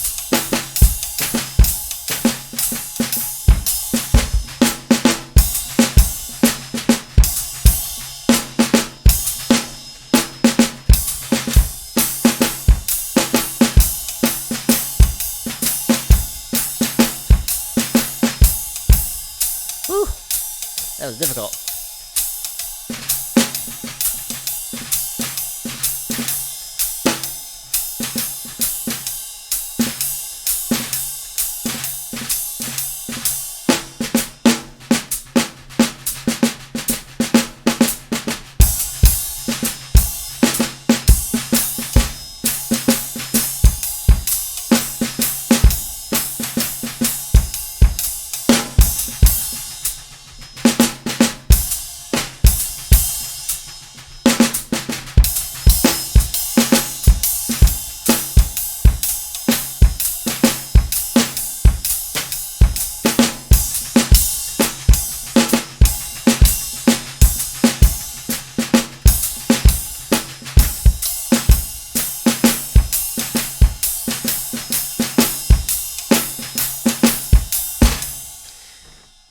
Speaker 1: Whew. That was difficult.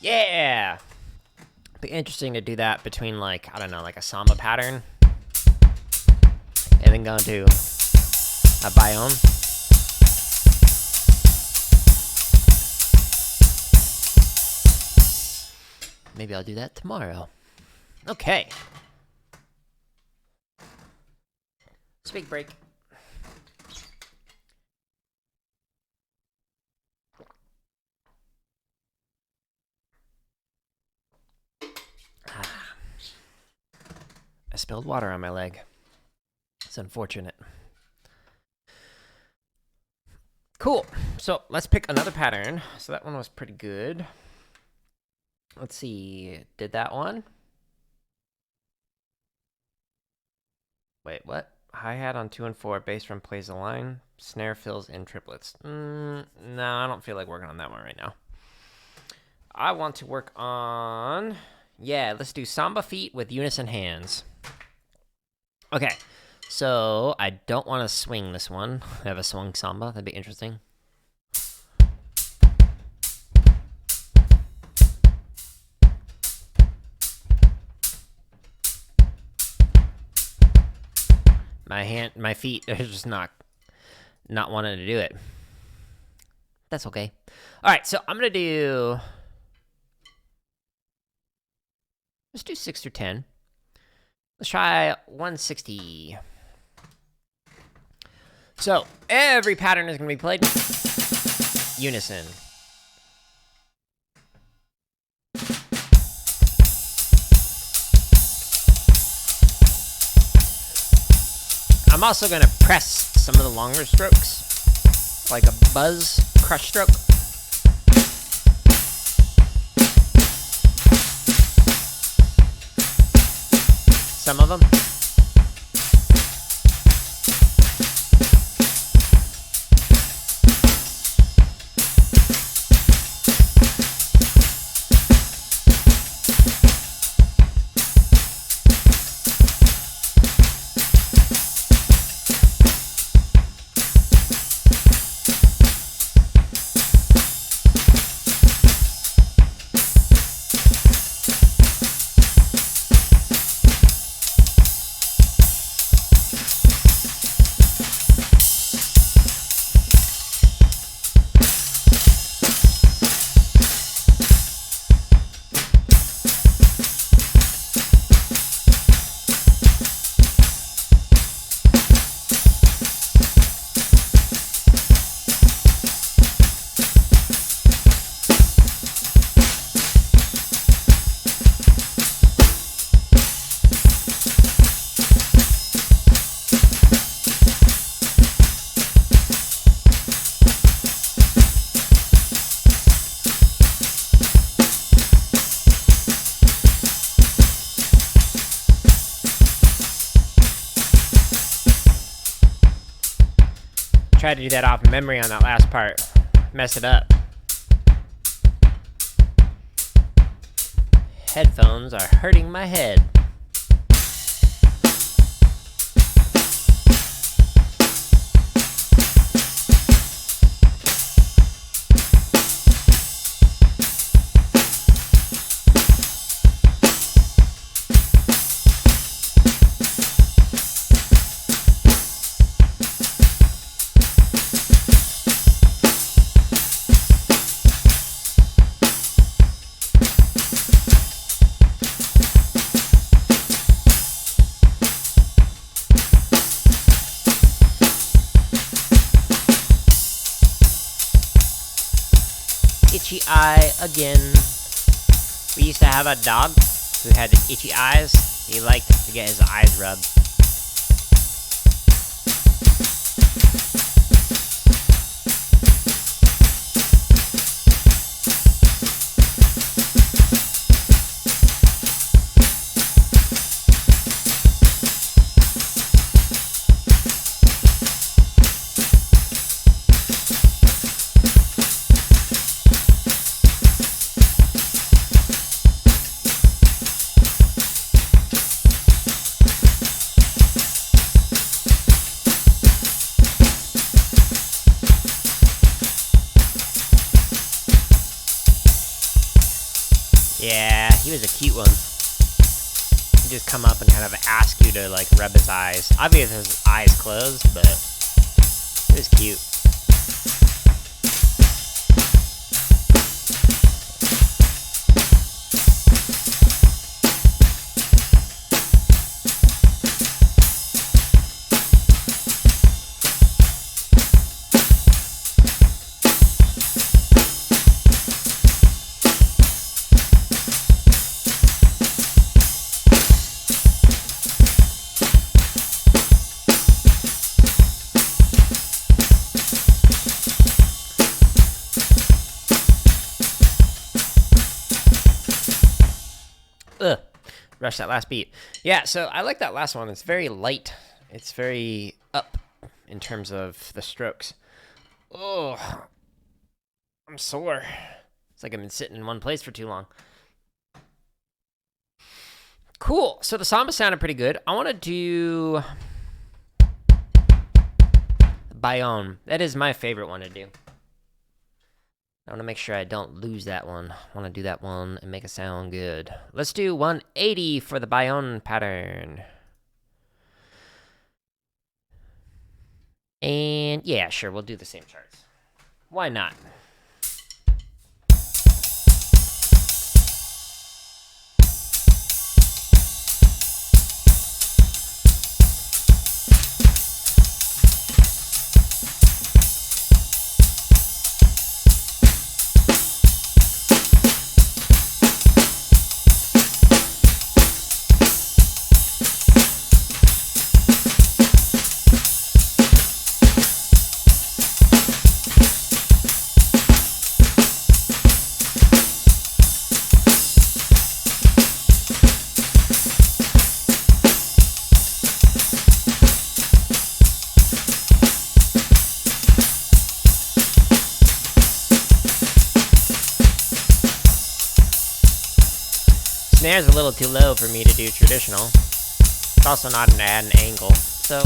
Speaker 1: Yeah! Be interesting to do that between, like, I don't know, like a Samba pattern. And then go into a Baião. Maybe I'll do that tomorrow. Okay. Let's big break. I spilled water on my leg. It's unfortunate. Cool. So let's pick another pattern. So that one was pretty good. Let's see. Did that one? Wait, what? Hi-hat on 2 and 4. Bass drum plays the line. Snare fills in triplets. No, I don't feel like working on that one right now. I want to work on... Yeah, let's do Samba feet with unison hands. Okay, so I don't want to swing this one. I have a swung Samba. That'd be interesting. My feet are just not wanting to do it. That's okay. All right, so I'm gonna do. Let's do 6 through 10. Let's try 160. So every pattern is gonna be played unison. I'm also going to press some of the longer strokes, like a buzz crush stroke. Some of them. Tried to do that off memory on that last part. Mess it up. Headphones are hurting my head. Itchy eye again. We used to have a dog who had itchy eyes. He liked to get his eyes rubbed. Yeah, he was a cute one. He'd just come up and kind of ask you to like rub his eyes. Obviously his eyes closed, but it was cute. Ugh, rush that last beat. Yeah, so I like that last one. It's very light It's very up in terms of the strokes. Oh, I'm sore. It's like I've been sitting in one place for too long. Cool. So the Samba sounded pretty good. I want to do Baião. That is my favorite one to do. I want to make sure I don't lose that one. I want to do that one and make it sound good. Let's do 180 for the Baião pattern. And yeah, sure, we'll do the same charts. Why not? Snare's a little too low for me to do traditional. It's also not at an angle, so...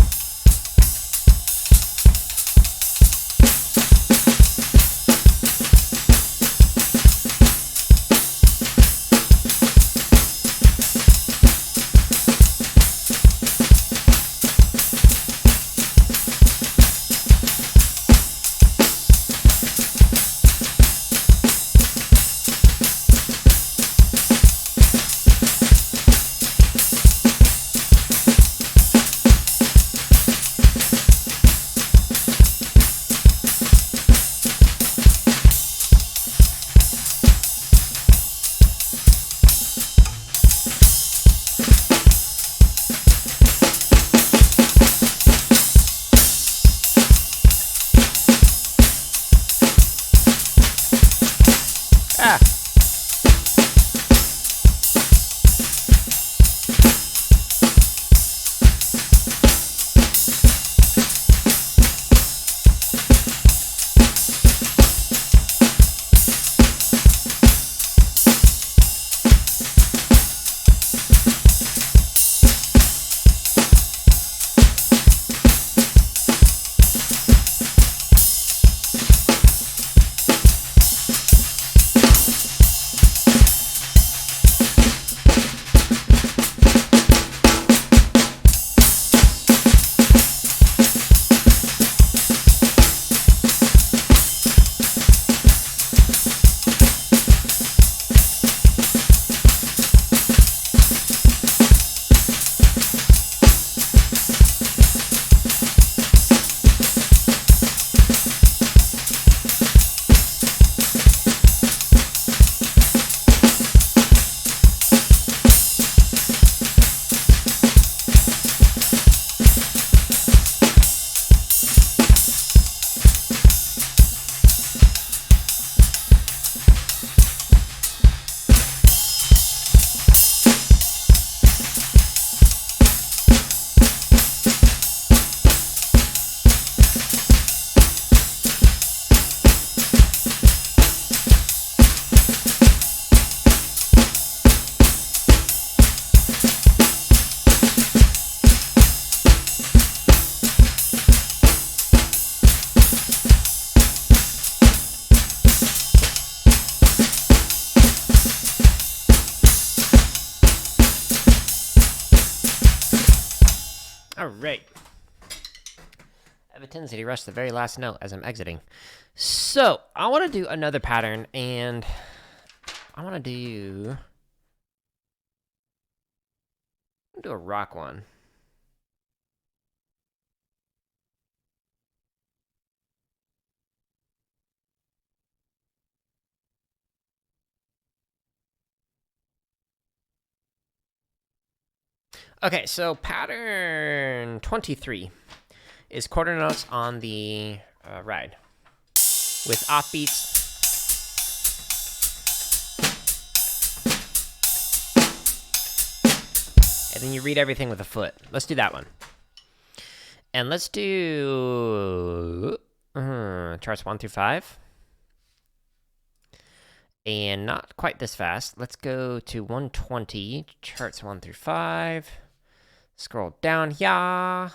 Speaker 1: Alright. I have a tendency to rush the very last note as I'm exiting. So, I want to do another pattern, and I want to do a rock one. Okay, so pattern 23 is quarter notes on the ride with offbeats. And then you read everything with a foot. Let's do that one. And let's do charts 1 through 5. And not quite this fast. Let's go to 120, charts 1 through 5. Scroll down here.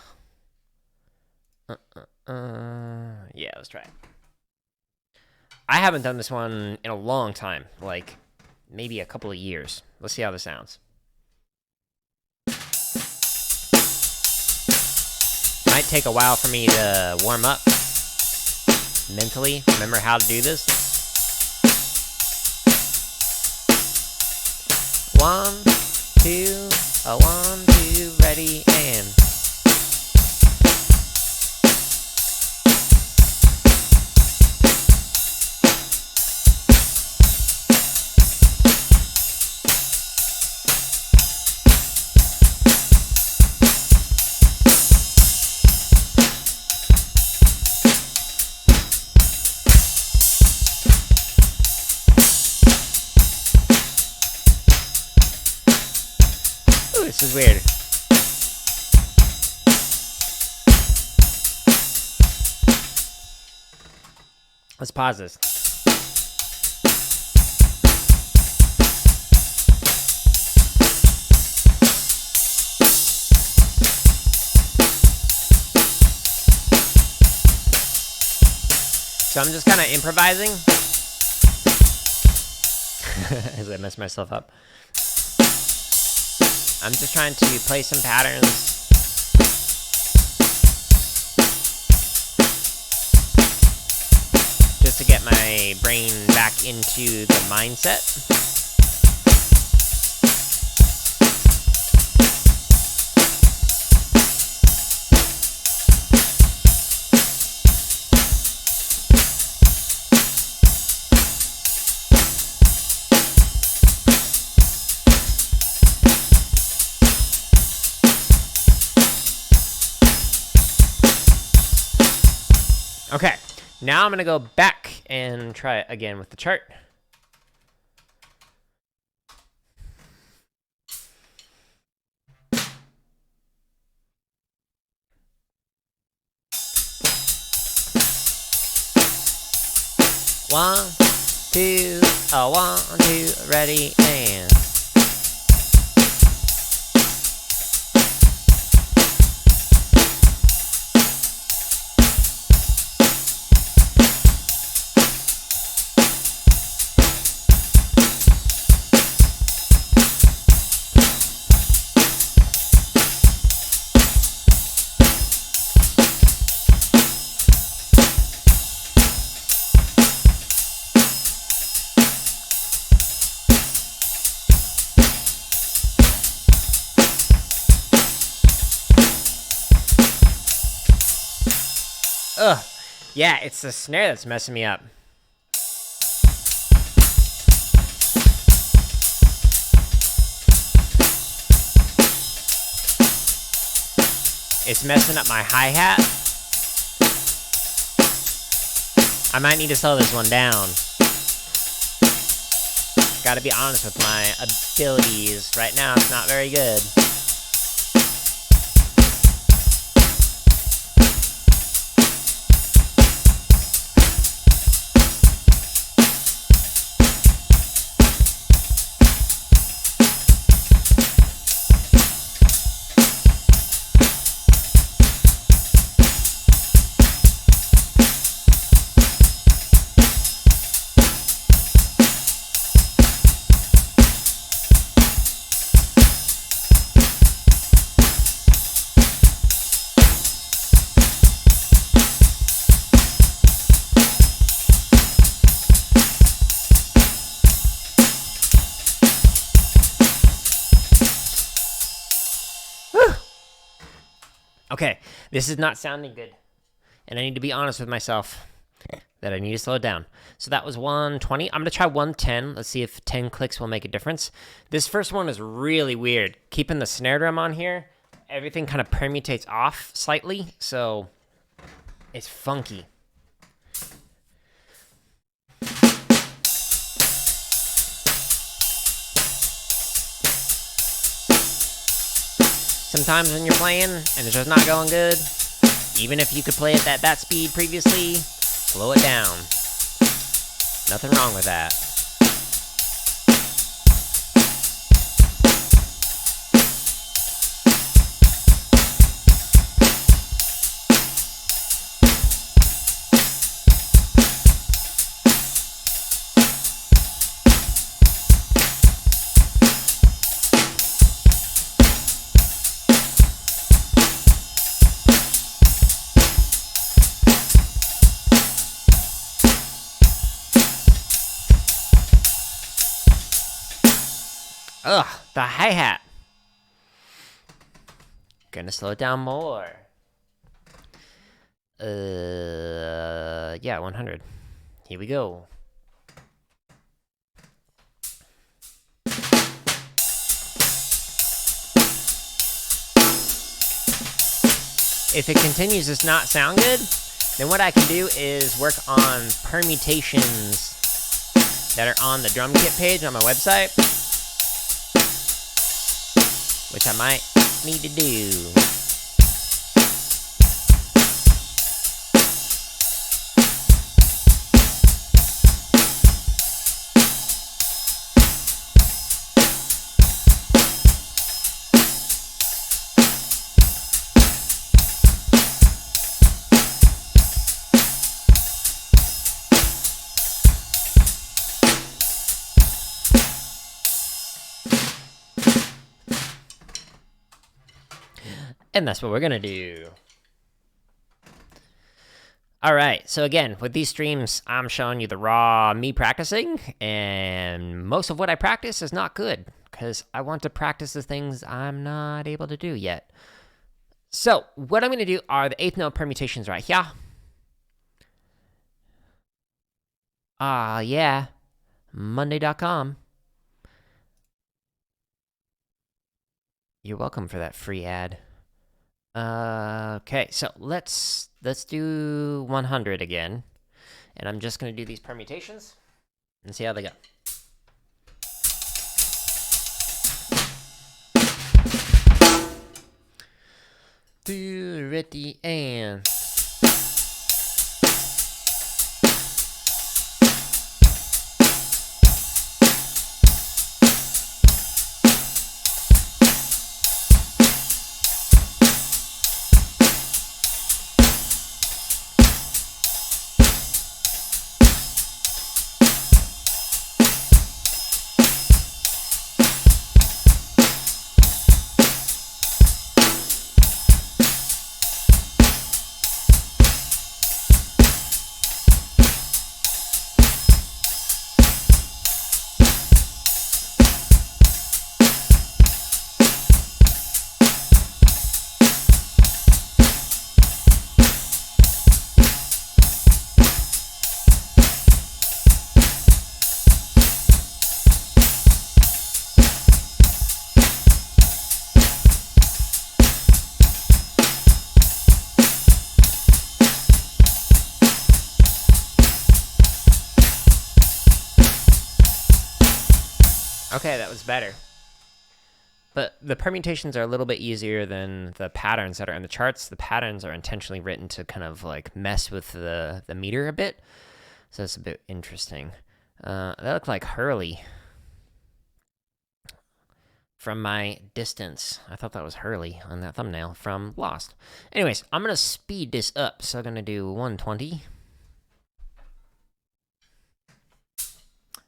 Speaker 1: Yeah, let's try it. I haven't done this one in a long time, like maybe a couple of years. Let's see how this sounds. Might take a while for me to warm up mentally, remember how to do this. 1, 2, 1, 2, ready, and... This is weird. Let's pause this. So I'm just kind of improvising as I mess myself up. I'm just trying to play some patterns. Just to get my brain back into the mindset. Okay, now I'm going to go back and try it again with the chart. One, two, 1, 2, ready, and... Ugh. Yeah, it's the snare that's messing me up. It's messing up my hi-hat. I might need to slow this one down. Gotta be honest with my abilities. Right now, it's not very good. Okay, this is not sounding good, and I need to be honest with myself that I need to slow it down. So that was 120. I'm going to try 110. Let's see if 10 clicks will make a difference. This first one is really weird. Keeping the snare drum on here, everything kind of permutates off slightly, so it's funky. Sometimes when you're playing and it's just not going good, Even if you could play it at that speed previously, slow it down. Nothing wrong with that. Ugh, the hi-hat. Gonna slow it down more. Yeah, 100. Here we go. If it continues to not sound good, then what I can do is work on permutations that are on the drum kit page on my website, which I might need to do. And that's what we're gonna do. Alright, so again, with these streams, I'm showing you the raw me practicing, and most of what I practice is not good, because I want to practice the things I'm not able to do yet. So, what I'm gonna do are the 8th note permutations right here. Yeah, Monday.com. You're welcome for that free ad. Okay, so let's do 100 again. And I'm just going to do these permutations and see how they go. Ready, and... Okay, that was better. But the permutations are a little bit easier than the patterns that are in the charts. The patterns are intentionally written to kind of like mess with the meter a bit. So it's a bit interesting. That looked like Hurley from my distance. I thought that was Hurley on that thumbnail from Lost. Anyways, I'm going to speed this up. So I'm going to do 120.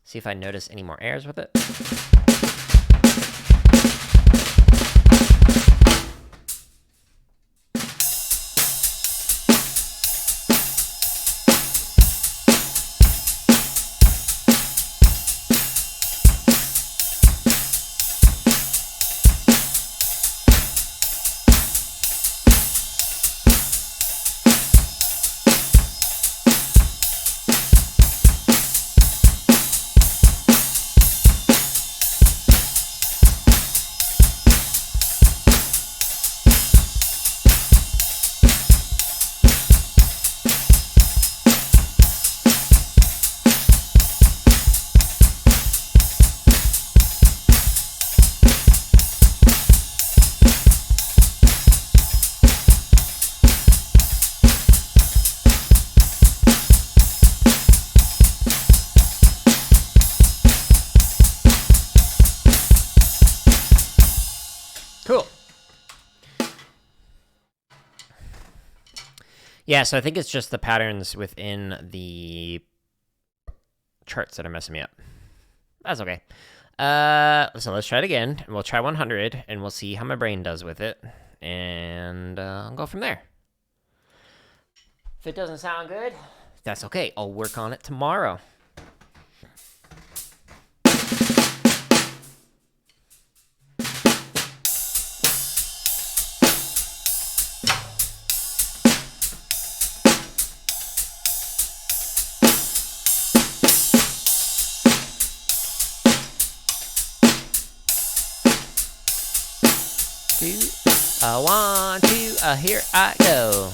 Speaker 1: See if I notice any more errors with it. Cool. Yeah, so I think it's just the patterns within the charts that are messing me up. That's okay. So let's try it again. We'll try 100, and we'll see how my brain does with it. And I'll go from there. If it doesn't sound good, that's okay. I'll work on it tomorrow. One, two, here I go.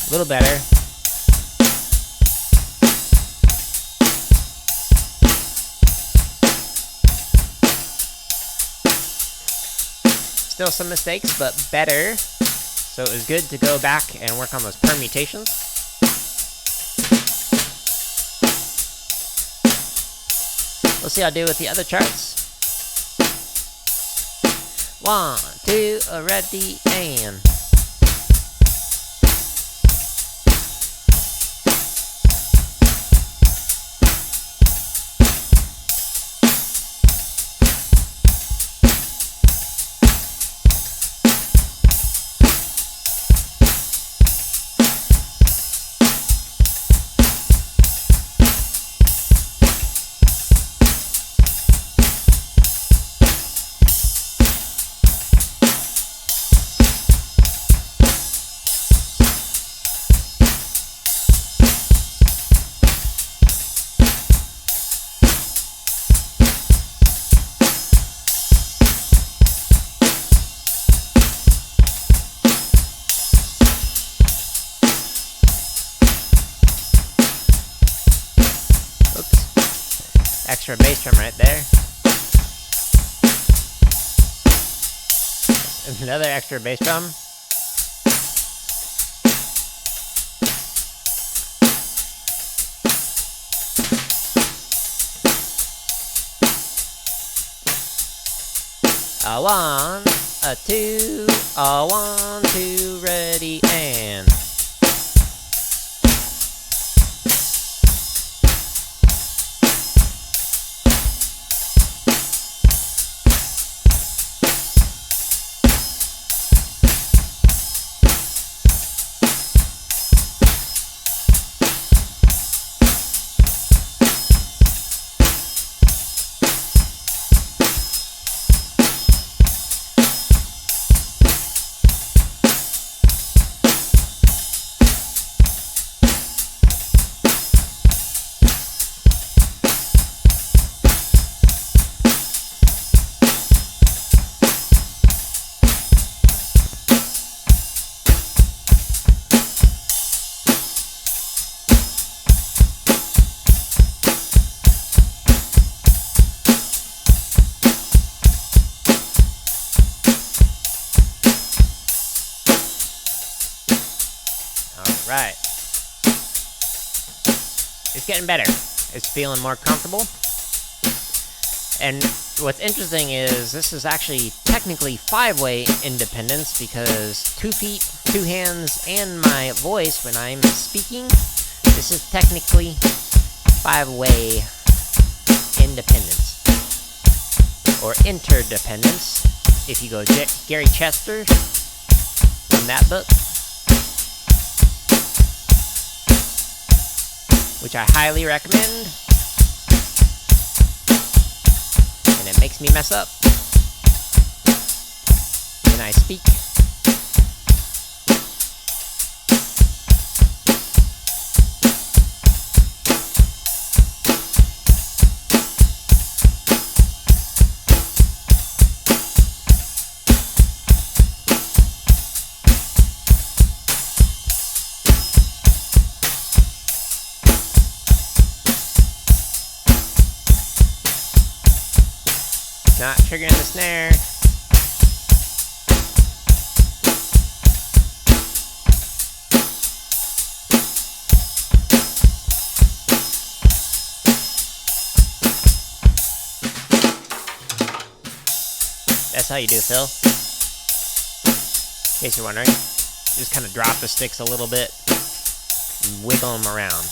Speaker 1: A little better. Still some mistakes, but better. So it was good to go back and work on those permutations. We'll see how I do with the other charts. 1, 2, ready, and... Extra bass drum right there. Another extra bass drum. A 1, a 2, a 1, 2, ready, and... Right. It's getting better. It's feeling more comfortable. And what's interesting is this is actually technically 5-way independence because 2 feet, 2 hands, and my voice when I'm speaking. This is technically 5-way independence. Or interdependence, if you go Gary Chester from that book. Which I highly recommend. and it makes me mess up when I speak. Not triggering the snare. That's how you do, Phil. In case you're wondering. Just kind of drop the sticks a little bit and wiggle them around.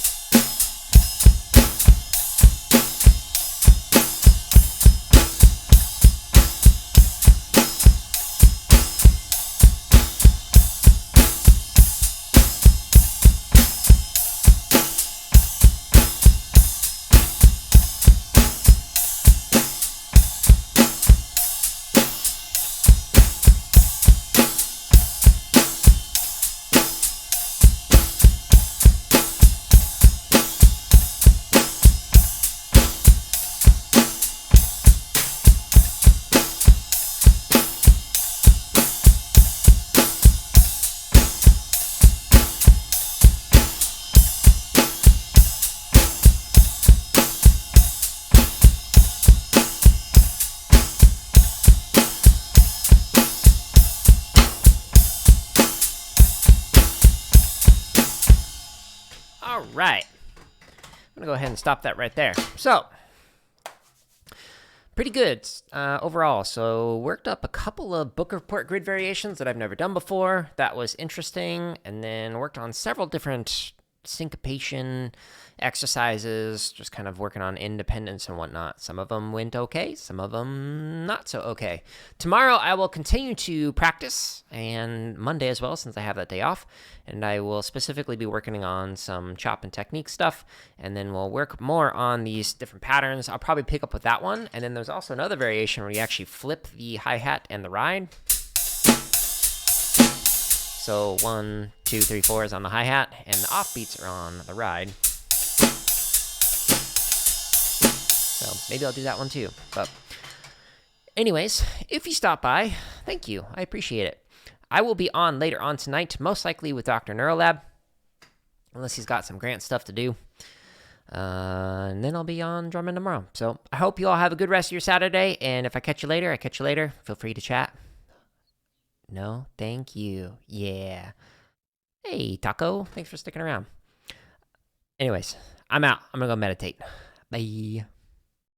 Speaker 1: All right, I'm gonna go ahead and stop that right there. So, pretty good overall. So, worked up a couple of book report grid variations that I've never done before. That was interesting. And then worked on several different syncopation exercises, just kind of working on independence and whatnot. Some of them went okay, some of them not so okay. Tomorrow I will continue to practice, and Monday as well, since I have that day off, and I will specifically be working on some chop and technique stuff, and then we'll work more on these different patterns. I'll probably pick up with that one, and then there's also another variation where you actually flip the hi-hat and the ride. So 1, 2, 3, 4 is on the hi-hat, and the offbeats are on the ride. So maybe I'll do that one too. But anyways, if you stop by, thank you. I appreciate it. I will be on later on tonight, most likely with Dr. Neurolab, unless he's got some grant stuff to do. And then I'll be on drumming tomorrow. So I hope you all have a good rest of your Saturday. And if I catch you later, I catch you later. Feel free to chat. No, thank you. Yeah. Hey, Taco. Thanks for sticking around. Anyways, I'm out. I'm going to go meditate. Bye.